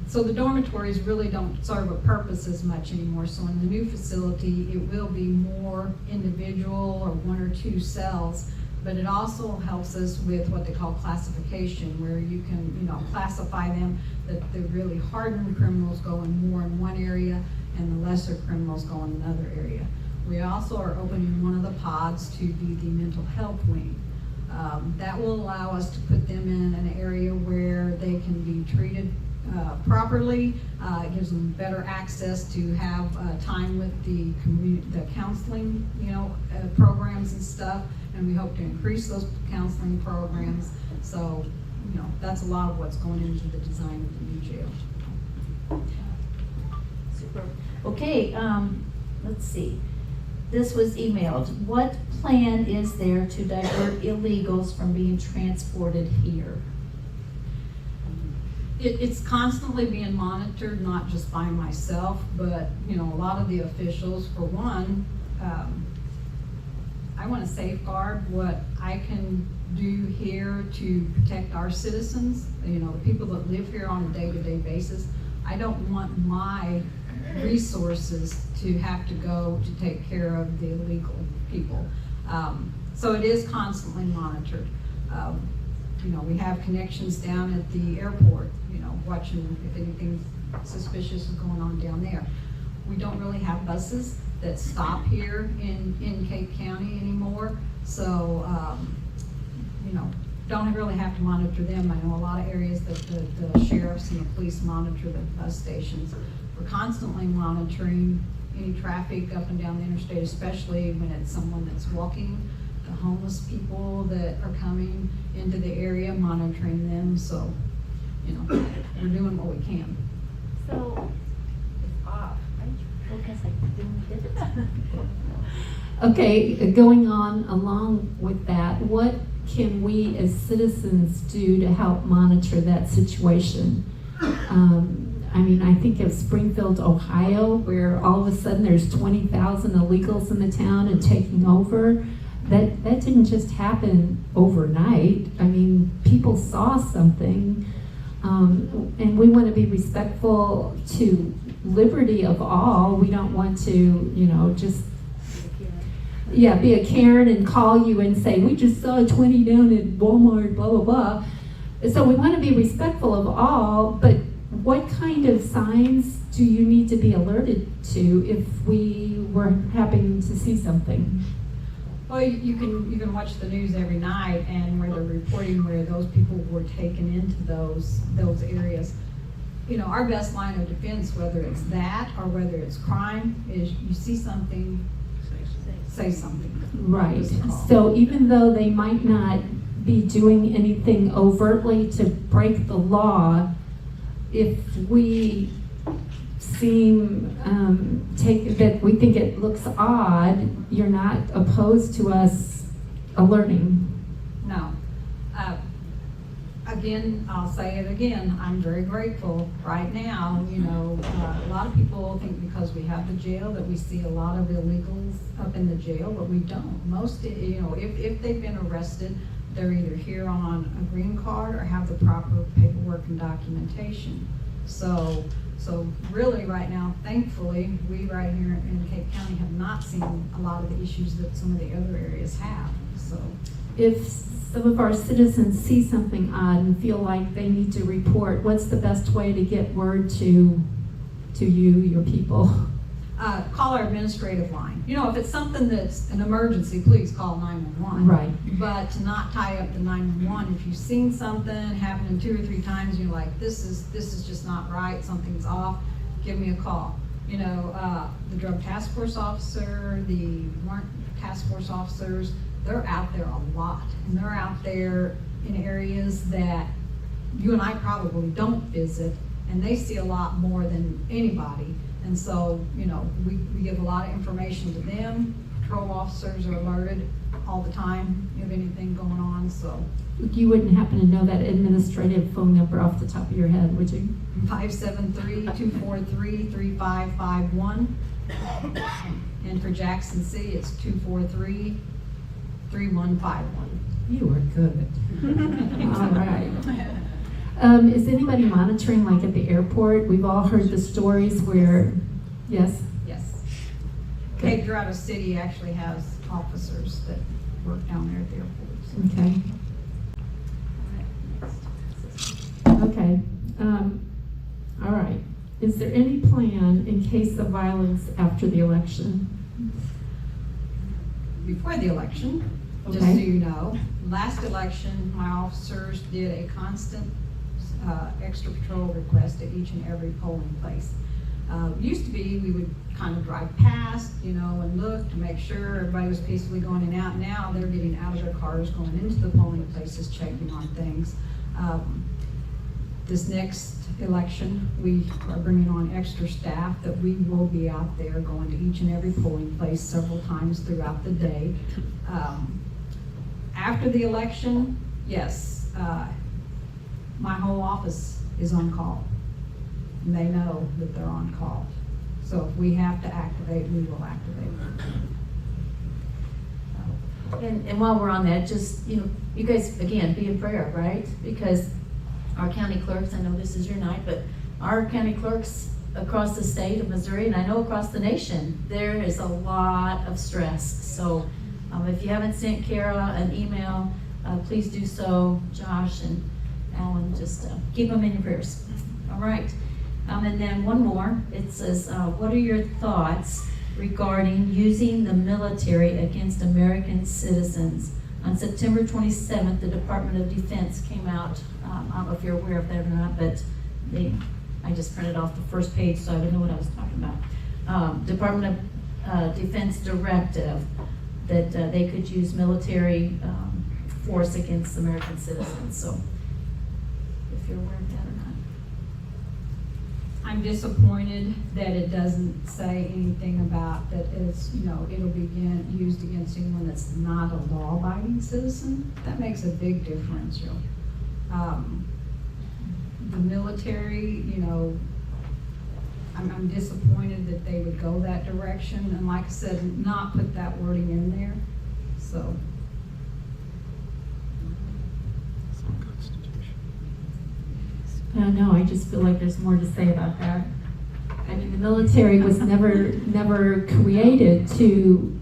So the dormitories really don't serve a purpose as much anymore. So in the new facility, it will be more individual or 1 or 2 cells, but it also helps us with what they call classification, where you can, classify them, that the really hardened criminals go more in one area and the lesser criminals go in another area. We also are opening one of the pods to be the mental health wing. That will allow us to put them in an area where they can be treated properly. It gives them better access to have time with the counseling, programs and stuff, and we hope to increase those counseling programs. So, that's a lot of what's going into the design of the new jail. Super. Okay, let's see. This was emailed. What plan is there to divert illegals from being transported here? It's constantly being monitored, not just by myself, but a lot of the officials. For one, I want to safeguard what I can do here to protect our citizens, the people that live here on a day-to-day basis. I don't want my resources to have to go to take care of the illegal people. So it is constantly monitored. We have connections down at the airport, watching if anything suspicious is going on down there. We don't really have buses that stop here in Cape County anymore, so don't really have to monitor them. I know a lot of areas that the sheriffs and the police monitor the bus stations. We're constantly monitoring any traffic up and down the interstate, especially when it's someone that's walking, the homeless people that are coming into the area, monitoring them. So, we're doing what we can. So, it's off, right? Because I did it. Okay, going on along with that, what can we as citizens do to help monitor that situation? I think of Springfield, Ohio, where all of a sudden there's 20,000 illegals in the town and taking over. That didn't just happen overnight. People saw something, and we want to be respectful to liberty of all. We don't want to, just be a Karen and call you and say, we just saw 20 down at Walmart, blah, blah, blah. So we want to be respectful of all, but what kind of signs do you need to be alerted to if we were happening to see something? Well, you can watch the news every night, and where they're reporting where those people were taken into those areas. Our best line of defense, whether it's that or whether it's crime, is you see something, say something. Right. So even though they might not be doing anything overtly to break the law, if we seem that we think it looks odd, you're not opposed to us alerting. No. Again, I'll say it again, I'm very grateful right now, a lot of people think because we have the jail that we see a lot of illegals up in the jail, but we don't. Most, if they've been arrested, they're either here on a green card or have the proper paperwork and documentation. So really right now, thankfully, we right here in Cape County have not seen a lot of the issues that some of the other areas have, so. If some of our citizens see something odd and feel like they need to report, what's the best way to get word to you, your people? Call our administrative line. If it's something that's an emergency, please call 911. Right. But to not tie up the 911, if you've seen something happening 2 or 3 times, you're like, this is just not right, something's off, give me a call. The drug task force officer, the warrant task force officers, they're out there a lot, and they're out there in areas that you and I probably don't visit, and they see a lot more than anybody. And so, we give a lot of information to them. Patrol officers are alerted all the time of anything going on, so. You wouldn't happen to know that administrative phone number off the top of your head, would you? 573-243-3551. And for Jackson City, it's 243-3151. You are good. All right. Is anybody monitoring, like at the airport? We've all heard the stories where, yes? Yes. Cape Girardeau City actually has officers that work down there at the airports. Okay. Okay. All right. Is there any plan in case of violence after the election? Before the election, just so you know, last election, my officers did a constant extra patrol request at each and every polling place. Used to be we would kind of drive past, and look to make sure everybody was peacefully going in and out. Now they're getting out of their cars, going into the polling places, checking on things. This next election, we are bringing on extra staff that we will be out there going to each and every polling place several times throughout the day. After the election, yes, my whole office is on call, and they know that they're on call. So if we have to activate, we will activate. And while we're on that, just, you guys, again, be in prayer, right? Because our county clerks, I know this is your night, but our county clerks across the state of Missouri, and I know across the nation, there is a lot of stress. So if you haven't sent Kara an email, please do so. Josh and Alan, just keep them in your prayers. All right. And then one more. It says, what are your thoughts regarding using the military against American citizens? On September 27th, the Department of Defense came out. I don't know if you're aware of that or not, but I just printed off the first page so I would know what I was talking about. Department of Defense directive that they could use military force against American citizens. So if you're aware of that or not. I'm disappointed that it doesn't say anything about that it's, it'll be used against anyone that's not a law-abiding citizen. That makes a big difference, the military, I'm disappointed that they would go that direction, and like I said, not put that wording in there, so. No, I just feel like there's more to say about that. I mean, the military was never created to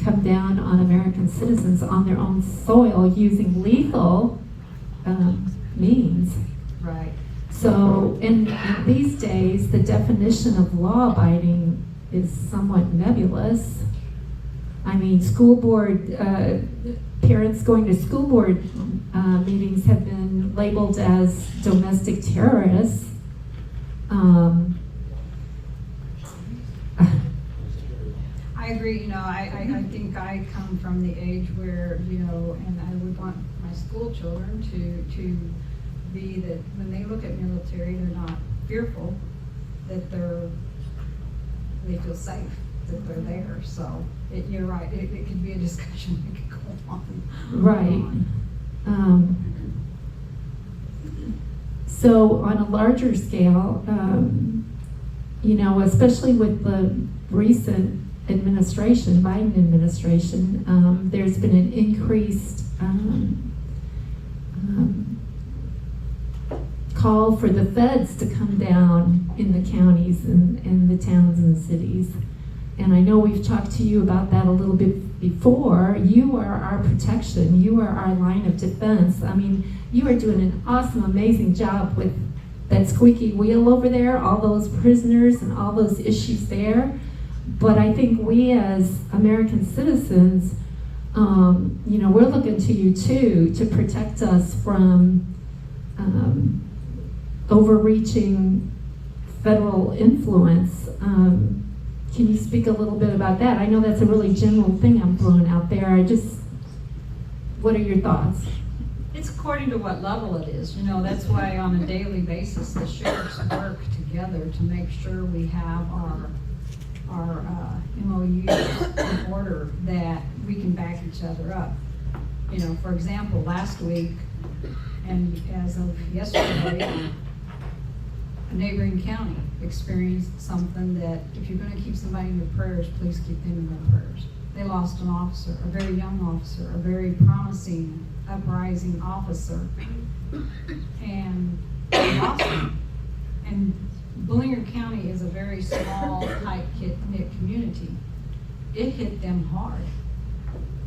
come down on American citizens on their own soil using lethal means. Right. So in these days, the definition of law-abiding is somewhat nebulous. I mean, school board, parents going to school board meetings have been labeled as domestic terrorists. I agree, I think I come from the age where, and I would want my school children to be that when they look at military, they're not fearful, that they're they feel safe that they're there. So you're right, it could be a discussion that could go on. Right. So on a larger scale, you know, especially with the recent administration, Biden administration, there's been an increased call for the feds to come down in the counties and the towns and cities. And I know we've talked to you about that a little bit before. You are our protection. You are our line of defense. I mean, you are doing an awesome, amazing job with that squeaky wheel over there, all those prisoners and all those issues there. But I think we as American citizens, you know, we're looking to you too to protect us from overreaching federal influence. Can you speak a little bit about that? I know that's a really general thing I'm throwing out there. What are your thoughts? It's according to what level it is. You know, that's why on a daily basis, the sheriffs work together to make sure we have our MOUs in order, that we can back each other up. You know, for example, last week, and as of yesterday, a neighboring county experienced something that if you're going to keep somebody in your prayers, please keep them in your prayers. They lost an officer, a very young officer, a very promising, uprising officer, and they lost him. And Bullinger County is a very small, tight-knit community. It hit them hard.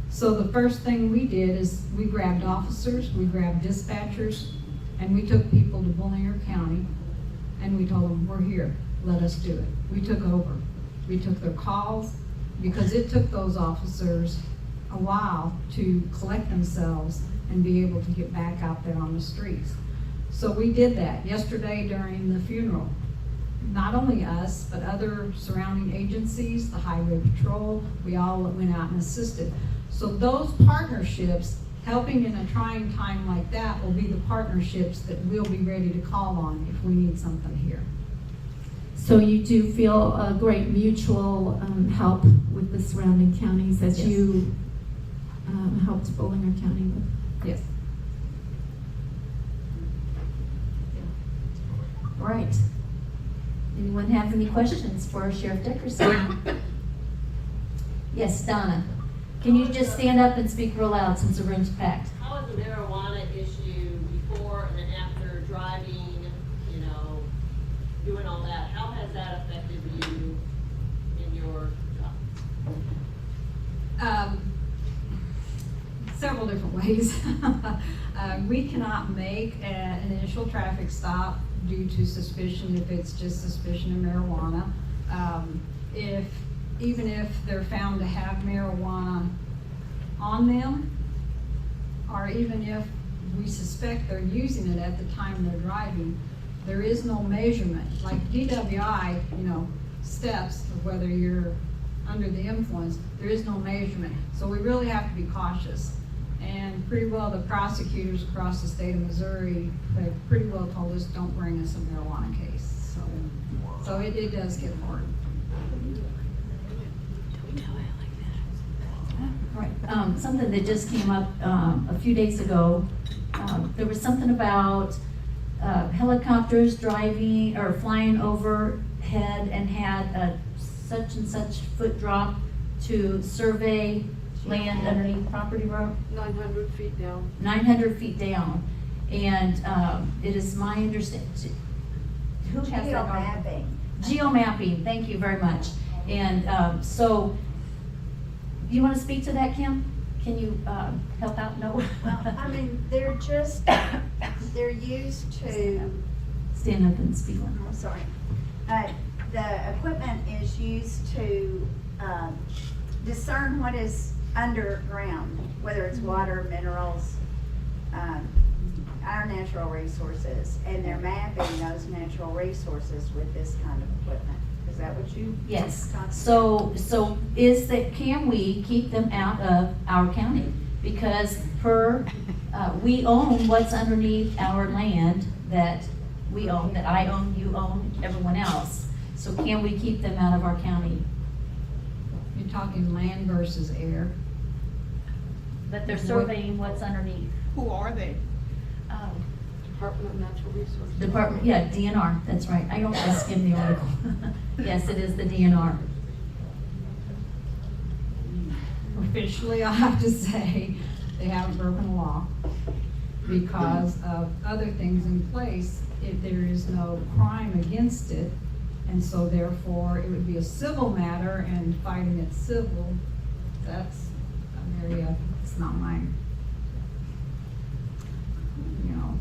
So the first thing we did is we grabbed officers, we grabbed dispatchers, and we took people to Bullinger County, and we told them, we're here, let us do it. We took over. We took their calls, because it took those officers a while to collect themselves and be able to get back out there on the streets. So we did that yesterday during the funeral. Not only us, but other surrounding agencies, the Highway Patrol, we all went out and assisted. So those partnerships, helping in a trying time like that, will be the partnerships that we'll be ready to call on if we need something here. So you do feel a great mutual help with the surrounding counties as Yes. you helped Bullinger County with? Yes. All right. Anyone have any questions for Sheriff Dickerson? Yes, Donna. Can you just stand up and speak real loud since the room's packed? How was the marijuana issue before and then after driving, you know, doing all that? How has that affected you in your job? Several different ways. We cannot make an initial traffic stop due to suspicion if it's just suspicion of marijuana. Even if they're found to have marijuana on them, or even if we suspect they're using it at the time they're driving, there is no measurement. Like DWI, you know, steps of whether you're under the influence, there is no measurement. So we really have to be cautious. And pretty well the prosecutors across the state of Missouri have pretty well told us, don't bring us a marijuana case. So it does get hard. Right. Something that just came up a few days ago, there was something about helicopters driving or flying overhead and had a such and such foot drop to survey land underneath property road. 900 feet down. 900 feet down. And it is my understanding, who has that? Geomapping. Geomapping, thank you very much. And so, you want to speak to that, Kim? Can you help out? No? Well, I mean, they're used to, Stand up and speak. I'm sorry. The equipment is used to discern what is underground, whether it's water, minerals, our natural resources, and they're mapping those natural resources with this kind of equipment. Is that what you? Yes. So is that, can we keep them out of our county? Because we own what's underneath our land that we own, that I own, you own, everyone else. So can we keep them out of our county? You're talking land versus air. But they're surveying what's underneath. Who are they? Department of Natural Resources. Department, yeah, DNR, that's right. I don't want to skim the article. Yes, it is the DNR. Officially, I have to say, they haven't broken the law because of other things in place. If there is no crime against it, and so therefore it would be a civil matter, and fighting it civil, that's an area, it's not mine. You know,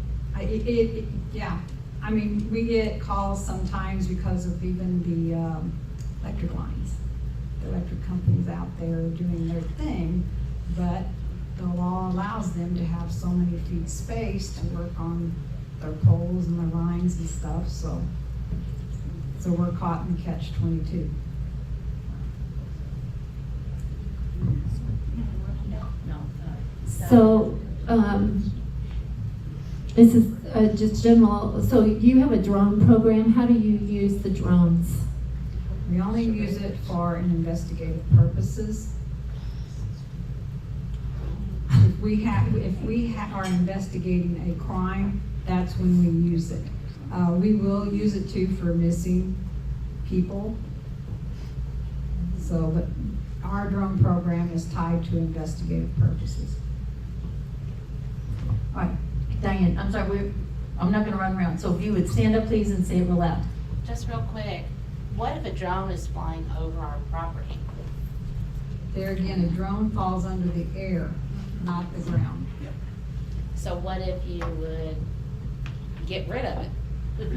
yeah, I mean, we get calls sometimes because of even the electric lines. The electric companies out there doing their thing, but the law allows them to have so many feet space to work on their poles and their lines and stuff, so we're caught in catch-22. So, this is just general, so you have a drone program, how do you use the drones? We only use it for investigative purposes. If we are investigating a crime, that's when we use it. We will use it too for missing people. So, but our drone program is tied to investigative purposes. All right, Diane, I'm sorry, I'm not gonna run around. So if you would stand up, please, and say it real loud. Just real quick, what if a drone is flying over our property? There again, a drone falls under the air, not the ground. So what if you would get rid of it? What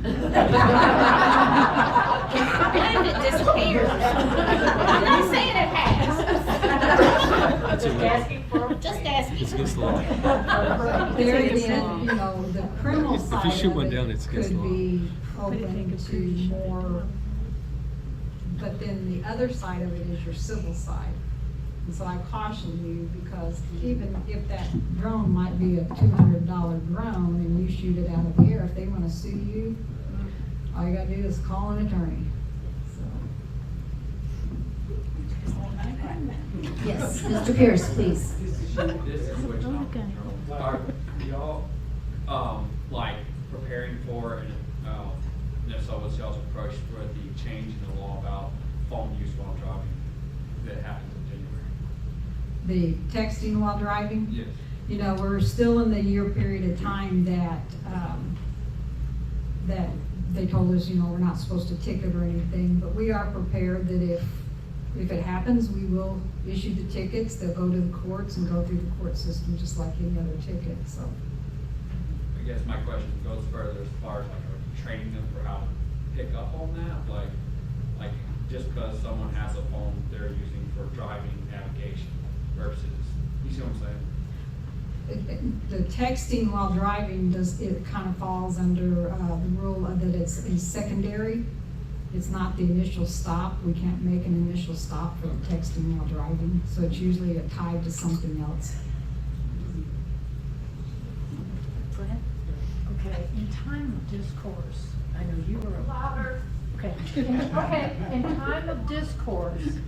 if it disappears? I'm not saying it has. Just asking for. Just asking. It's against the law. There again, you know, the criminal side If you shoot of one it down, it's against could the law. be open to more, but then the other side of it is your civil side. And so I caution you, because even if that drone might be a $200 drone and you shoot it out of the air, if they wanna sue you, all you gotta do is call an attorney. Yes, Mr. Pierce, please. This is what are y'all, like preparing for, and if so, what's y'all's approach for the change in the law about phone use while driving that happened in January? The texting while driving? Yes. You know, we're still in the year period of time that, that they told us, you know, we're not supposed to ticket or anything, but we are prepared that if it happens, we will issue the tickets. They'll go to the courts and go through the court system just like any other ticket, so. I guess my question goes further as far as like, are you training them for how to pick up on that? Like just because someone has a phone they're using for driving navigation versus, you see what I'm saying? The texting while driving it kind of falls under the rule that it's secondary. It's not the initial stop. We can't make an initial stop for the texting while driving, so it's usually tied to something else. Go ahead. Okay, in time of discourse, I know you were. Louder. Okay, okay, in time of discourse,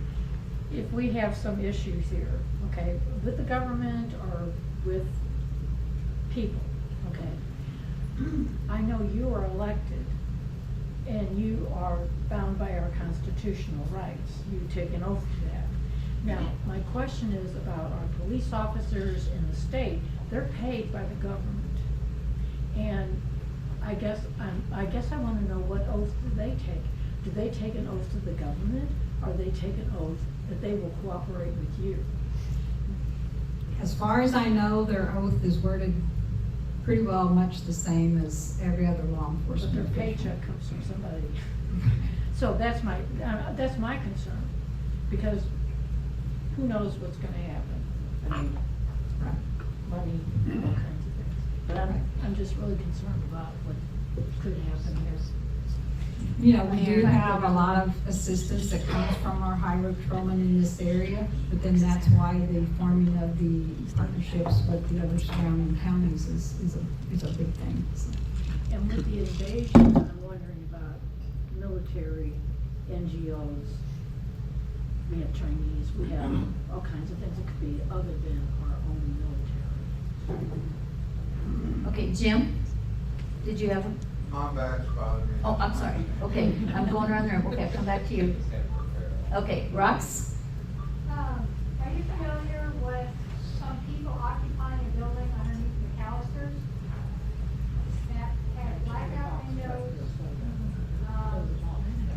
if we have some issues here, okay, with the government or with people, okay? I know you are elected and you are bound by our constitutional rights. You take an oath to that. Now, my question is about our police officers in the state. They're paid by the government. And I guess I want to know, what oath do they take? Do they take an oath to the government, or they take an oath that they will cooperate with you? As far as I know, their oath is worded pretty well much the same as every other law But enforcement their official. paycheck comes from somebody. So that's my concern, because who knows what's gonna happen? I mean, money, all kinds of things. But I'm just really concerned about what could happen here. You know, we do have a lot of assistance that comes from our highway patrolmen in this area, but then that's why the forming of the partnerships with the other surrounding counties is a big thing, so. And with the invasion, I'm wondering about military NGOs, we have trainees, we have all kinds of things. It could be other than our own military. Okay, Jim, did you have a? My back's bothering me. Oh, I'm sorry. Okay, I'm going around there. Okay, I'll come back to you. Okay, Rox? Are you familiar with some people occupying a building underneath McAllister's that have blackout windows?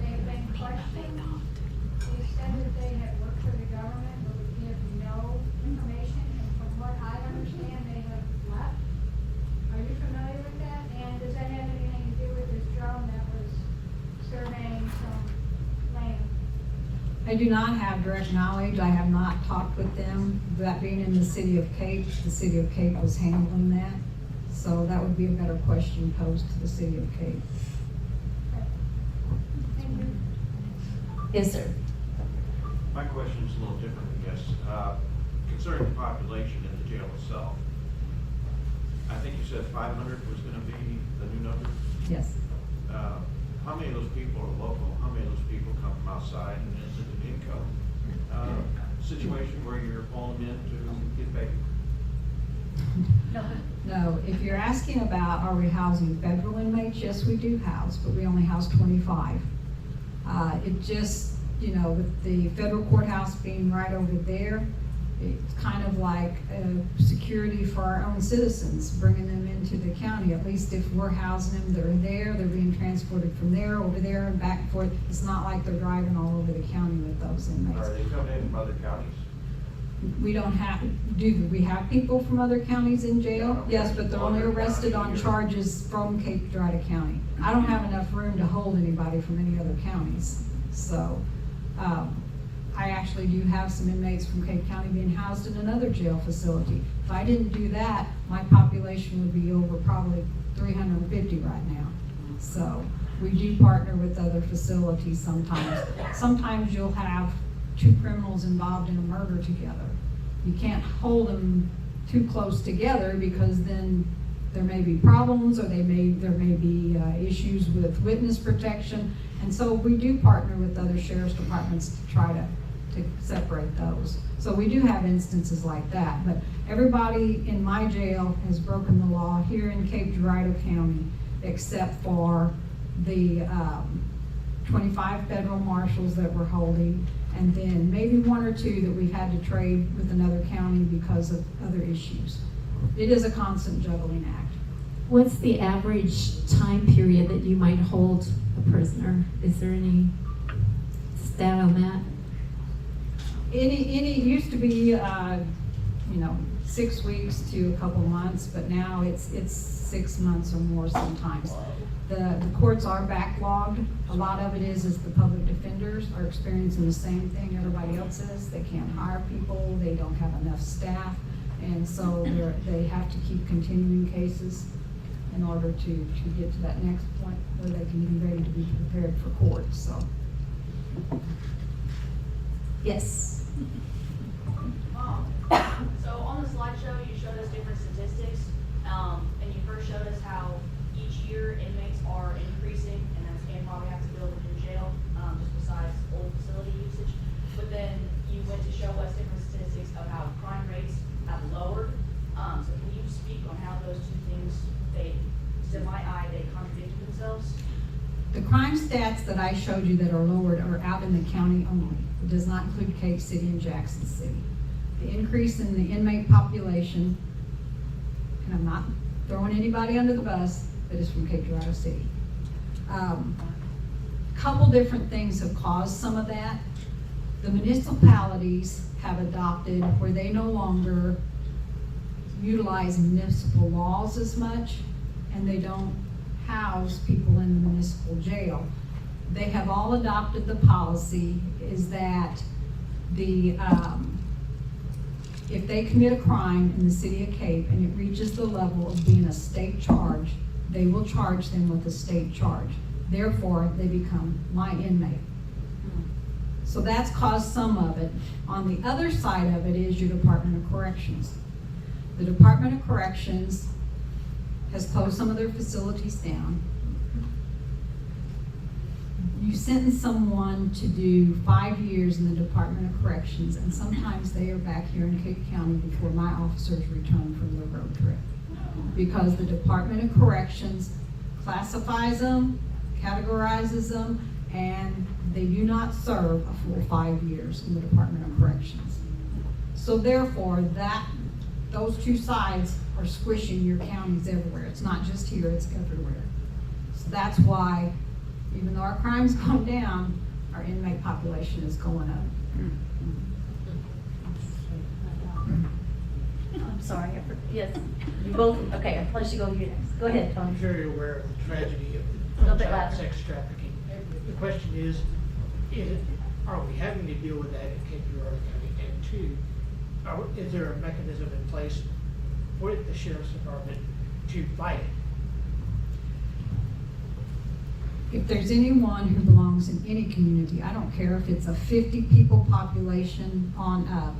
They've been questioned. They said that they had worked for the government but would give no information, and from what I understand, they have left. Are you familiar with that? And does that have anything to do with this drone that was surveying some land? I do not have direct knowledge. I have not talked with them. That being in the city of Cape, the city of Cape was handling that. So that would be a better question posed to the city of Cape. Thank you. Yes, sir. My question is a little different, I guess. Concerning the population in the jail itself, I think you said 500 was gonna be the new number? Yes. How many of those people are local? How many of those people come from outside, and is it an income situation where you're pulling in to get paid? No, if you're asking about are we housing federal inmates, yes, we do house, but we only house 25. It just, you know, with the federal courthouse being right over there, it's kind of like security for our own citizens, bringing them into the county. At least if we're housing them, they're there, they're being transported from there, over there, and back and forth. It's not like they're driving all over the county with those inmates. Are they coming in from other counties? We don't have, do we have people from other counties in jail? Yes, but they're only arrested on charges from Cape Girardeau County. I don't have enough room to hold anybody from any other counties. So, I actually do have some inmates from Cape County being housed in another jail facility. If I didn't do that, my population would be over probably 350 right now. So, we do partner with other facilities sometimes. Sometimes you'll have two criminals involved in a murder together. You can't hold them too close together because then there may be problems, or there may be issues with witness protection. And so we do partner with other sheriff's departments to try to separate those. So we do have instances like that, but everybody in my jail has broken the law here in Cape Girardeau County except for the 25 federal marshals that we're holding, and then maybe one or two that we've had to trade with another county because of other issues. It is a constant juggling act. What's the average time period that you might hold a prisoner? Is there any stat on that? It used to be, 6 weeks to a couple months, but now it's 6 months or more sometimes. The courts are backlogged. A lot of it is the public defenders are experiencing the same thing everybody else is. They can't hire people, they don't have enough staff, and so they have to keep continuing cases in order to get to that next point where they can be ready to be prepared for court, so. Yes. So on the slideshow, you showed us different statistics, and you first showed us how each year inmates are increasing, and that's and probably have to build a new jail, just besides old facility usage. But then you went to show us different statistics of how crime rates have lowered. So can you speak on how those two things, to my eye, they contradict themselves? The crime stats that I showed you that are lowered are out in the county only. It does not include Cape City and Jackson City. The increase in the inmate population, and I'm not throwing anybody under the bus, but it's from Cape Girardeau City. Couple different things have caused some of that. The municipalities have adopted where they no longer utilize municipal laws as much, and they don't house people in the municipal jail. They have all adopted the policy is that if they commit a crime in the city of Cape and it reaches the level of being a state charge, they will charge them with a state charge. Therefore, they become my inmate. So that's caused some of it. On the other side of it is your Department of Corrections. The Department of Corrections has closed some of their facilities down. you sentence someone to do 5 years in the Department of Corrections, and sometimes they are back here in Cape County before my officers return from their road trip. Because the Department of Corrections classifies them, categorizes them, and they do not serve a full 5 years in the Department of Corrections. So therefore, those two sides are squishing your counties everywhere. It's not just here, it's everywhere. So that's why, even though our crime's gone down, our inmate population is going up. I'm sorry, yes, you both, okay, I'll let you go, you next. Go ahead, Tony. I'm very aware of the tragedy A little of bit child louder. sex trafficking. The question is, are we having to deal with that in Cape Girardeau County? And two, is there a mechanism in place for the sheriff's department to fight it? If there's anyone who belongs in any community, I don't care if it's a 50 people population on up,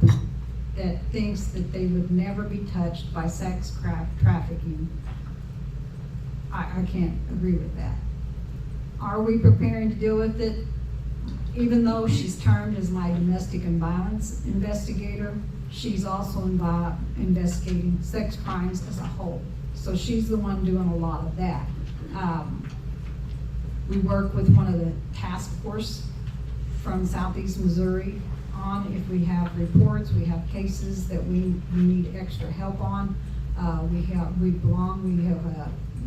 that thinks that they would never be touched by sex trafficking, I can't agree with that. Are we preparing to deal with it? Even though she's termed as my domestic and violence investigator, she's also investigating sex crimes as a whole. So she's the one doing a lot of that. We work with one of the task force from Southeast Missouri on if we have reports, we have cases that we need extra help on.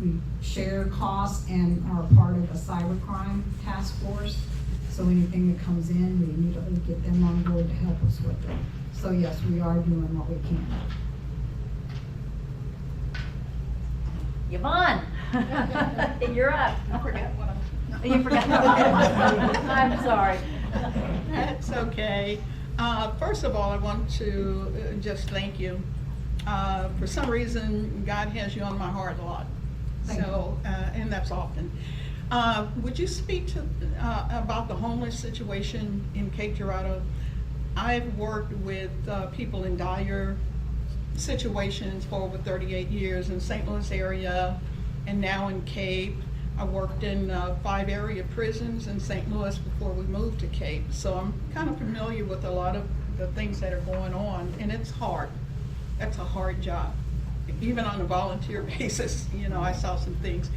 We share costs and are part of a cybercrime task force. So anything that comes in, we immediately get them on board to help us with it. So yes, we are doing what we can. Yvonne, you're up. I forgot what You forgot. I'm sorry. That's okay. First of all, I want to just thank you. For some reason, God has you on my heart a lot. So, and that's often. Would you speak to about the homeless situation in Cape Girardeau? I've worked with people in dire situations for over 38 years in St. Louis area and now in Cape. I worked in 5 area prisons in St. Louis before we moved to Cape. So I'm kind of familiar with a lot of the things that are going on, and it's hard. That's a hard job. Even on a volunteer basis, you know, I saw some things.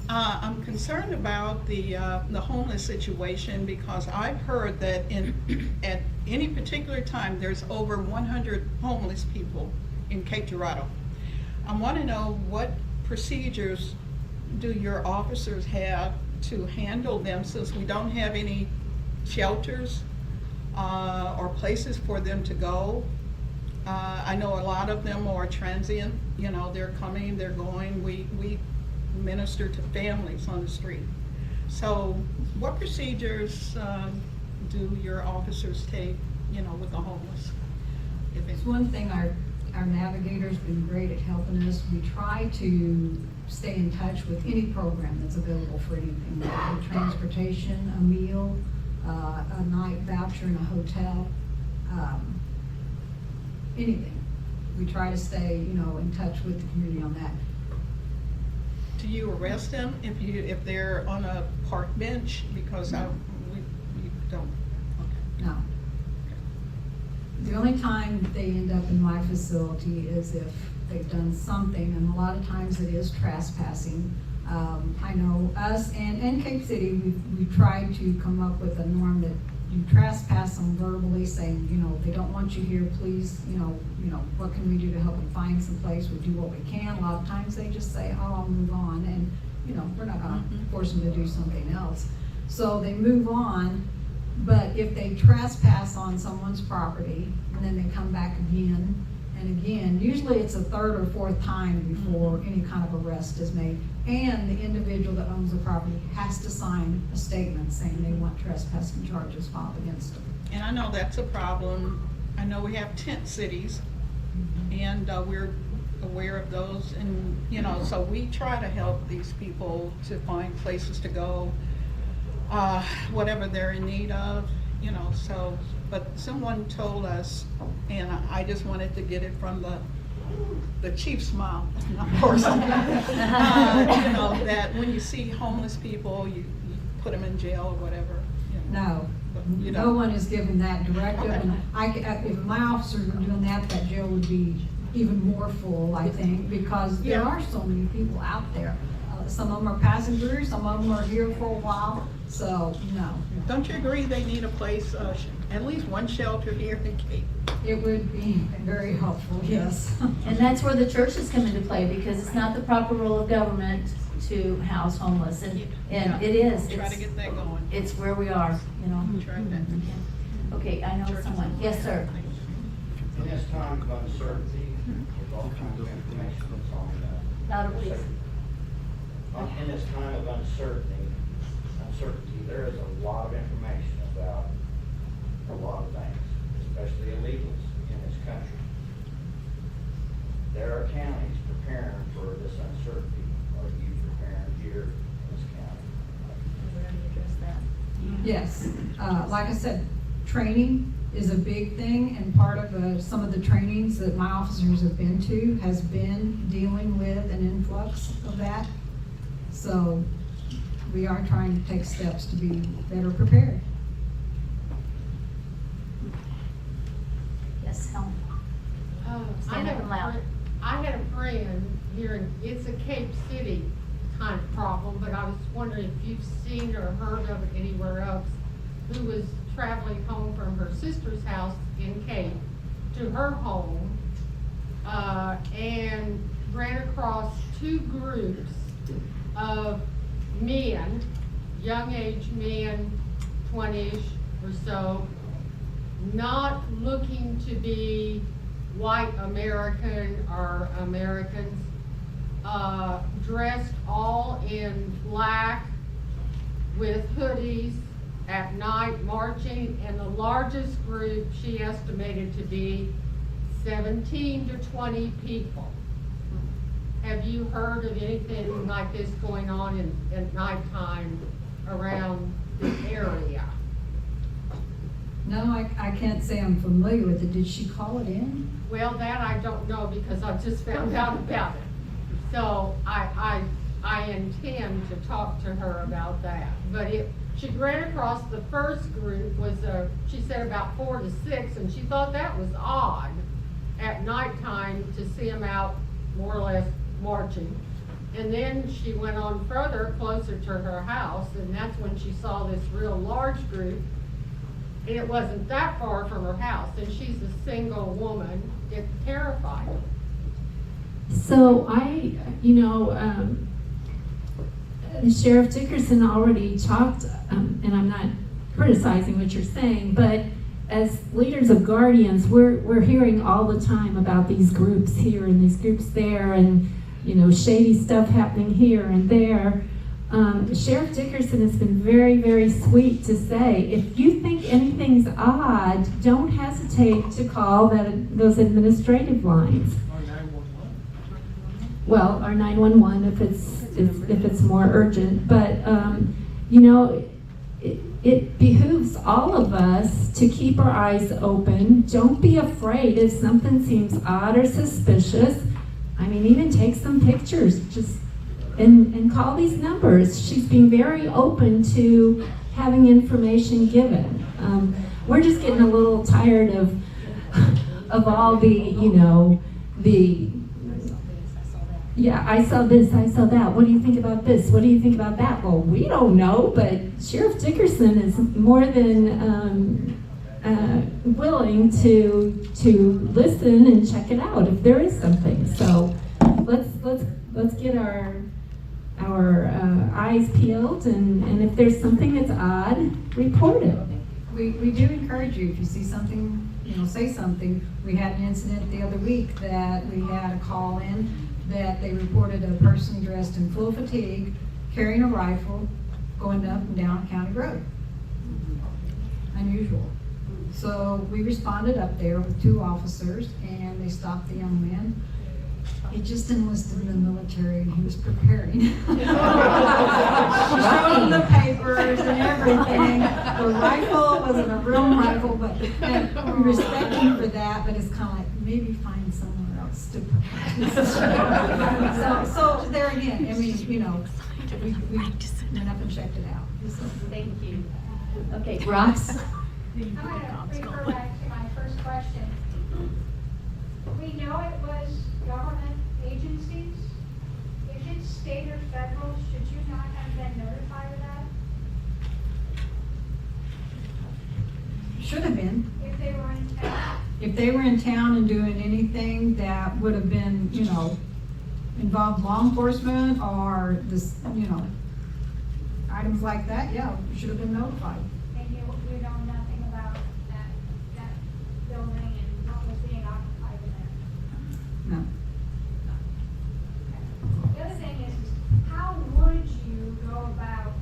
I'm concerned about the homeless situation because I've heard that at any particular time there's over 100 homeless people in Cape Girardeau. I want to know what procedures do your officers have to handle them since we don't have any shelters or places for them to go. I know a lot of them are transient, you know, they're coming, they're going. We minister to families on the street. So what procedures do your officers take, you know, with the homeless? It's one thing our navigator's been great at helping us. We try to stay in touch with any program that's available for anything, whether it's transportation, a meal, a night voucher in a hotel, anything. We try to stay, you know, in touch with the community on that. Do you arrest them if they're on a park bench? Because we don't. Okay. No. The only time they end up in my facility is if they've done something, and a lot of times it is trespassing. I know us and Cape City, we tried to come up with a norm that you trespass them verbally, saying, you know, they don't want you here, please, you know, what can we do to help them find some place? We do what we can. A lot of times they just say, oh, I'll move on, and you know, we're not gonna force them to do something else. So they move on, but if they trespass on someone's property, and then they come back again and again, usually it's a 3rd or 4th time before any kind of arrest is made. And the individual that owns the property has to sign a statement saying they want trespassing charges filed against them. And I know that's a problem. I know we have tent cities, and we're aware of those, and you know, so we try to help these people to find places to go, whatever they're in need of, you know. So, but someone told us, and I just wanted to get it from the chief's mouth, of course, you know, that when you see homeless people, you put them in jail or whatever. You know. No, You no don't? one is giving that directive, Okay. and if my officers were doing that, that jail would be even more full, I think, because there Yeah. are so many people out there. Some of them are passengers, some of them are here for a while, so, no. Don't you agree they need a place, at least one shelter here in Cape? It would be very helpful, yes. And that's where the churches come into play, because it's not the proper role of government to house homeless, and Yeah. it is. Try to It's- get that going. It's where we are, you know. Try that. Okay, I know someone, yes, sir. In this time of uncertainty, there's all kinds of information that's on Louder, please. in this time of uncertainty, there is a lot of information about a lot of things, especially illegals in this country. There are counties preparing for this uncertainty. Are you preparing here in this county? We already addressed that. Yes, like I said, training is a big thing, and part of some of the trainings that my officers have been to has been dealing with an influx of that. So we are trying to take steps to be better prepared. Yes, Helen. Stand up and loud. I had a friend here, and it's a Cape City kind of problem, but I was wondering if you've seen or heard of it anywhere else, who was traveling home from her sister's house in Cape to her home, and ran across two groups of men, young age men, 20-ish or so, not looking to be white American or Americans, dressed all in black with hoodies at night marching, and the largest group she estimated to be 17 to 20 people. Have you heard of anything like this going on at nighttime around the area? No, I can't say I'm familiar with it. Did she call it in? Well, that I don't know, because I just found out about it. So I intend to talk to her about that. But she ran across the first group was, she said about 4 to 6, and she thought that was odd at nighttime to see them out more or less marching. And then she went on further, closer to her house, and that's when she saw this real large group. And it wasn't that far from her house, and she's a single woman. It's terrifying. So Sheriff Dickerson already talked, and I'm not criticizing what you're saying, but as leaders of Guardians, we're hearing all the time about these groups here and these groups there, and shady stuff happening here and there. Sheriff Dickerson has been very, very sweet to say, if you think anything's odd, don't hesitate to call those administrative lines. Well, our 911 if it's more urgent, but it behooves all of us to keep our eyes open. Don't be afraid if something seems odd or suspicious. I mean, even take some pictures, and call these numbers. She's being very open to having information given. We're just getting a little tired of all yeah, I saw this, I saw that. What do you think about this? What do you think about that? Well, we don't know, but Sheriff Dickerson is more than willing to listen and check it out if there is something. So let's get our eyes peeled, and if there's something that's odd, report it. We do encourage you, if you see something, say something. We had an incident the other week that we had a call in that they reported a person dressed in full fatigue, carrying a rifle, going up and down a county road. Unusual. So we responded up there with 2 officers, and they stopped the young man. He just enlisted in the military and he was preparing. She showed him the papers and everything. The rifle wasn't a real rifle, but and we respect him for that, but it's kind of like, maybe find somewhere else to practice. So there again, I mean, you know, we went up and checked it out. So, Thank you. Okay, Rox? I'm gonna refer back to my first question. We know it was government agencies. If it's state or federal, should you not have been notified of that? should have been. If they were in town? If they were in town and doing anything that would have been, you know, involved law enforcement or this, you know, items like that, yeah, you should have been notified. And you know nothing about that building and what was being occupied in there? No. The other thing is, how would you go about,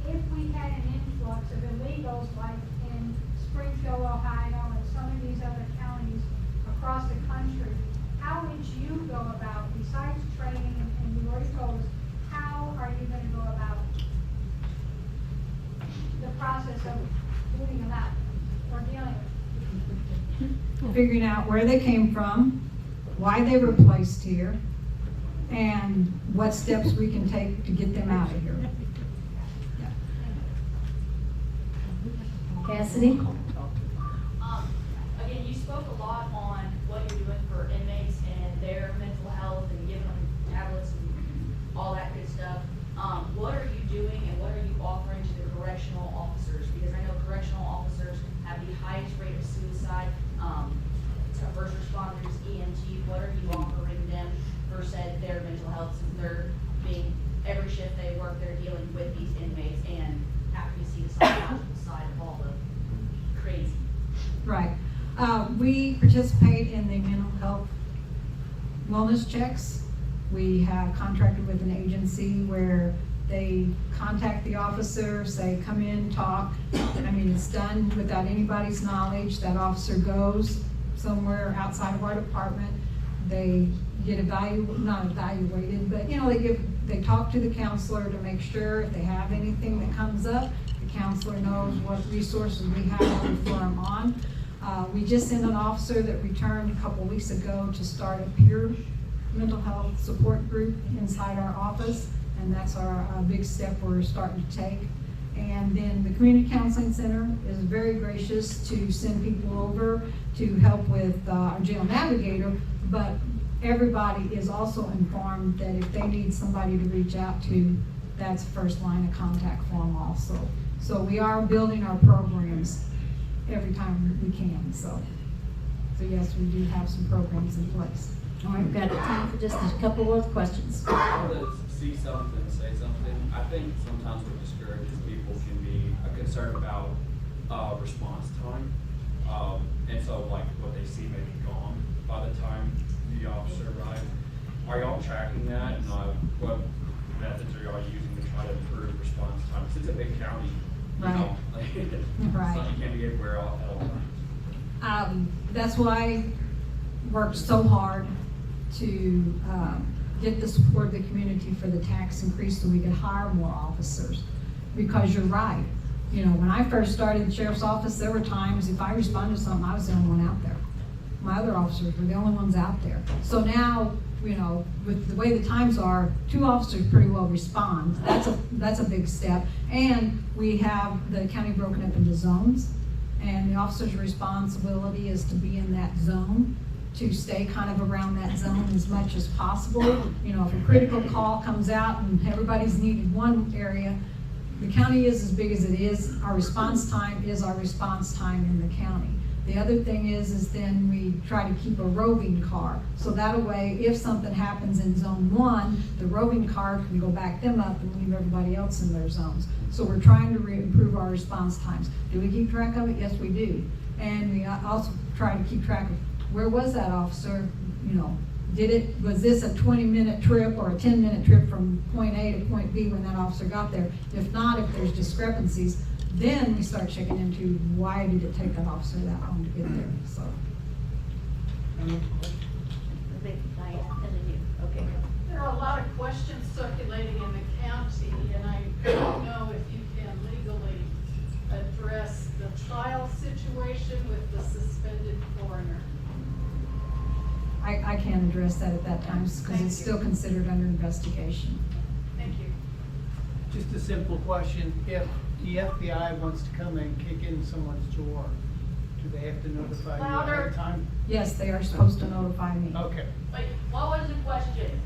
if we had an influx of illegals like in Springfield, Ohio, and some of these other counties across the country, how would you go about, besides training, and you already told us, how are you gonna go about the process of moving them out or dealing with? Figuring out where they came from, why they were placed here, and what steps we can take to get them out of here. Cassidy? Again, you spoke a lot on what you're doing for inmates and their mental health and giving them tablets and all that good stuff. What are you doing and what are you offering to the correctional officers? Because I know correctional officers have the highest rate of suicide, to first responders, EMT. What are you offering them for said their mental health, since they're being, every shift they work, they're dealing with these inmates and having to see the psychological side of all the crazy. Right. We participate in the mental health wellness checks. We have contracted with an agency where they contact the officer, say, come in, talk. I mean, it's done without anybody's knowledge. That officer goes somewhere outside of our department. They get not evaluated, but, you know, they talk to the counselor to make sure if they have anything that comes up, the counselor knows what resources we have to refer them on. We just sent an officer that returned a couple weeks ago to start a peer mental health support group inside our office, and that's our big step we're starting to take. And then the Community Counseling Center is very gracious to send people over to help with our jail navigator, but everybody is also informed that if they need somebody to reach out to, that's first line of contact for them also. So we are building our programs every time we can, so yes, we do have some programs in place. All right, we've got time for just a couple more questions. I want to see something, say something. I think sometimes what discourages people can be a concern about response time. And so like what they see may be gone by the time the officer arrives. Are y'all tracking that? And what methods are y'all using to try to improve response time? Because it's a big county, you know, like, Right. so you can't be everywhere at all times. That's why I worked so hard to get the support of the community for the tax increase so we could hire more officers. Because you're right, you know, when I first started the sheriff's office, there were times if I responded to something, I was the only one out there. My other officers were the only ones out there. So now, you know, with the way the times are, 2 officers pretty well respond. That's a big step. And we have the county broken up into zones, and the officer's responsibility is to be in that zone, to stay kind of around that zone as much as possible. You know, if a critical call comes out and everybody's needed one area, the county is as big as it is. Our response time is our response time in the county. The other thing is then we try to keep a roving car. So that way, if something happens in zone 1, the roving car can go back them up and leave everybody else in their zones. So we're trying to improve our response times. Do we keep track of it? Yes, we do. And we also try to keep track of where was that officer, you know, was this a 20-minute trip or a 10-minute trip from point A to point B when that officer got there? If not, if there's discrepancies, then we start checking into why did it take that officer that long to get there, so. And I can't address that at that time, because Thank it's you. still considered under investigation. Thank you. Just a simple question, if the FBI wants to come and kick in someone's door, do they have to notify you ahead Louder. of time? Yes, they are supposed to notify me. Okay. Wait, what was the question?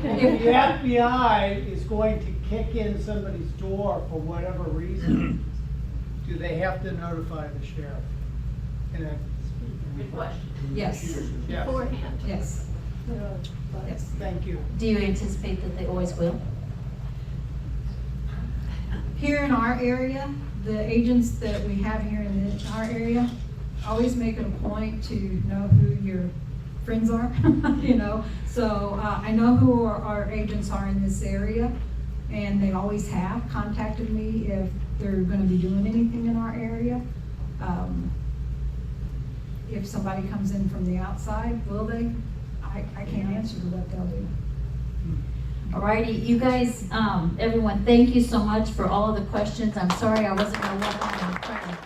If the FBI is going to kick in somebody's door for whatever reason, do they have to notify the sheriff? Good question. Yes, Yes. Beforehand. yes, yes. Thank you. Do you anticipate that they always will? Here in our area, the agents that we have here in our area always make it a point to know who your friends are, you know? So I know who our agents are in this area, and they always have contacted me if they're gonna be doing anything in our area. If somebody comes in from the outside, will they? I can't answer to what they'll do. Alrighty, you guys, everyone, thank you so much for all of the questions. I'm sorry I wasn't gonna walk on and try to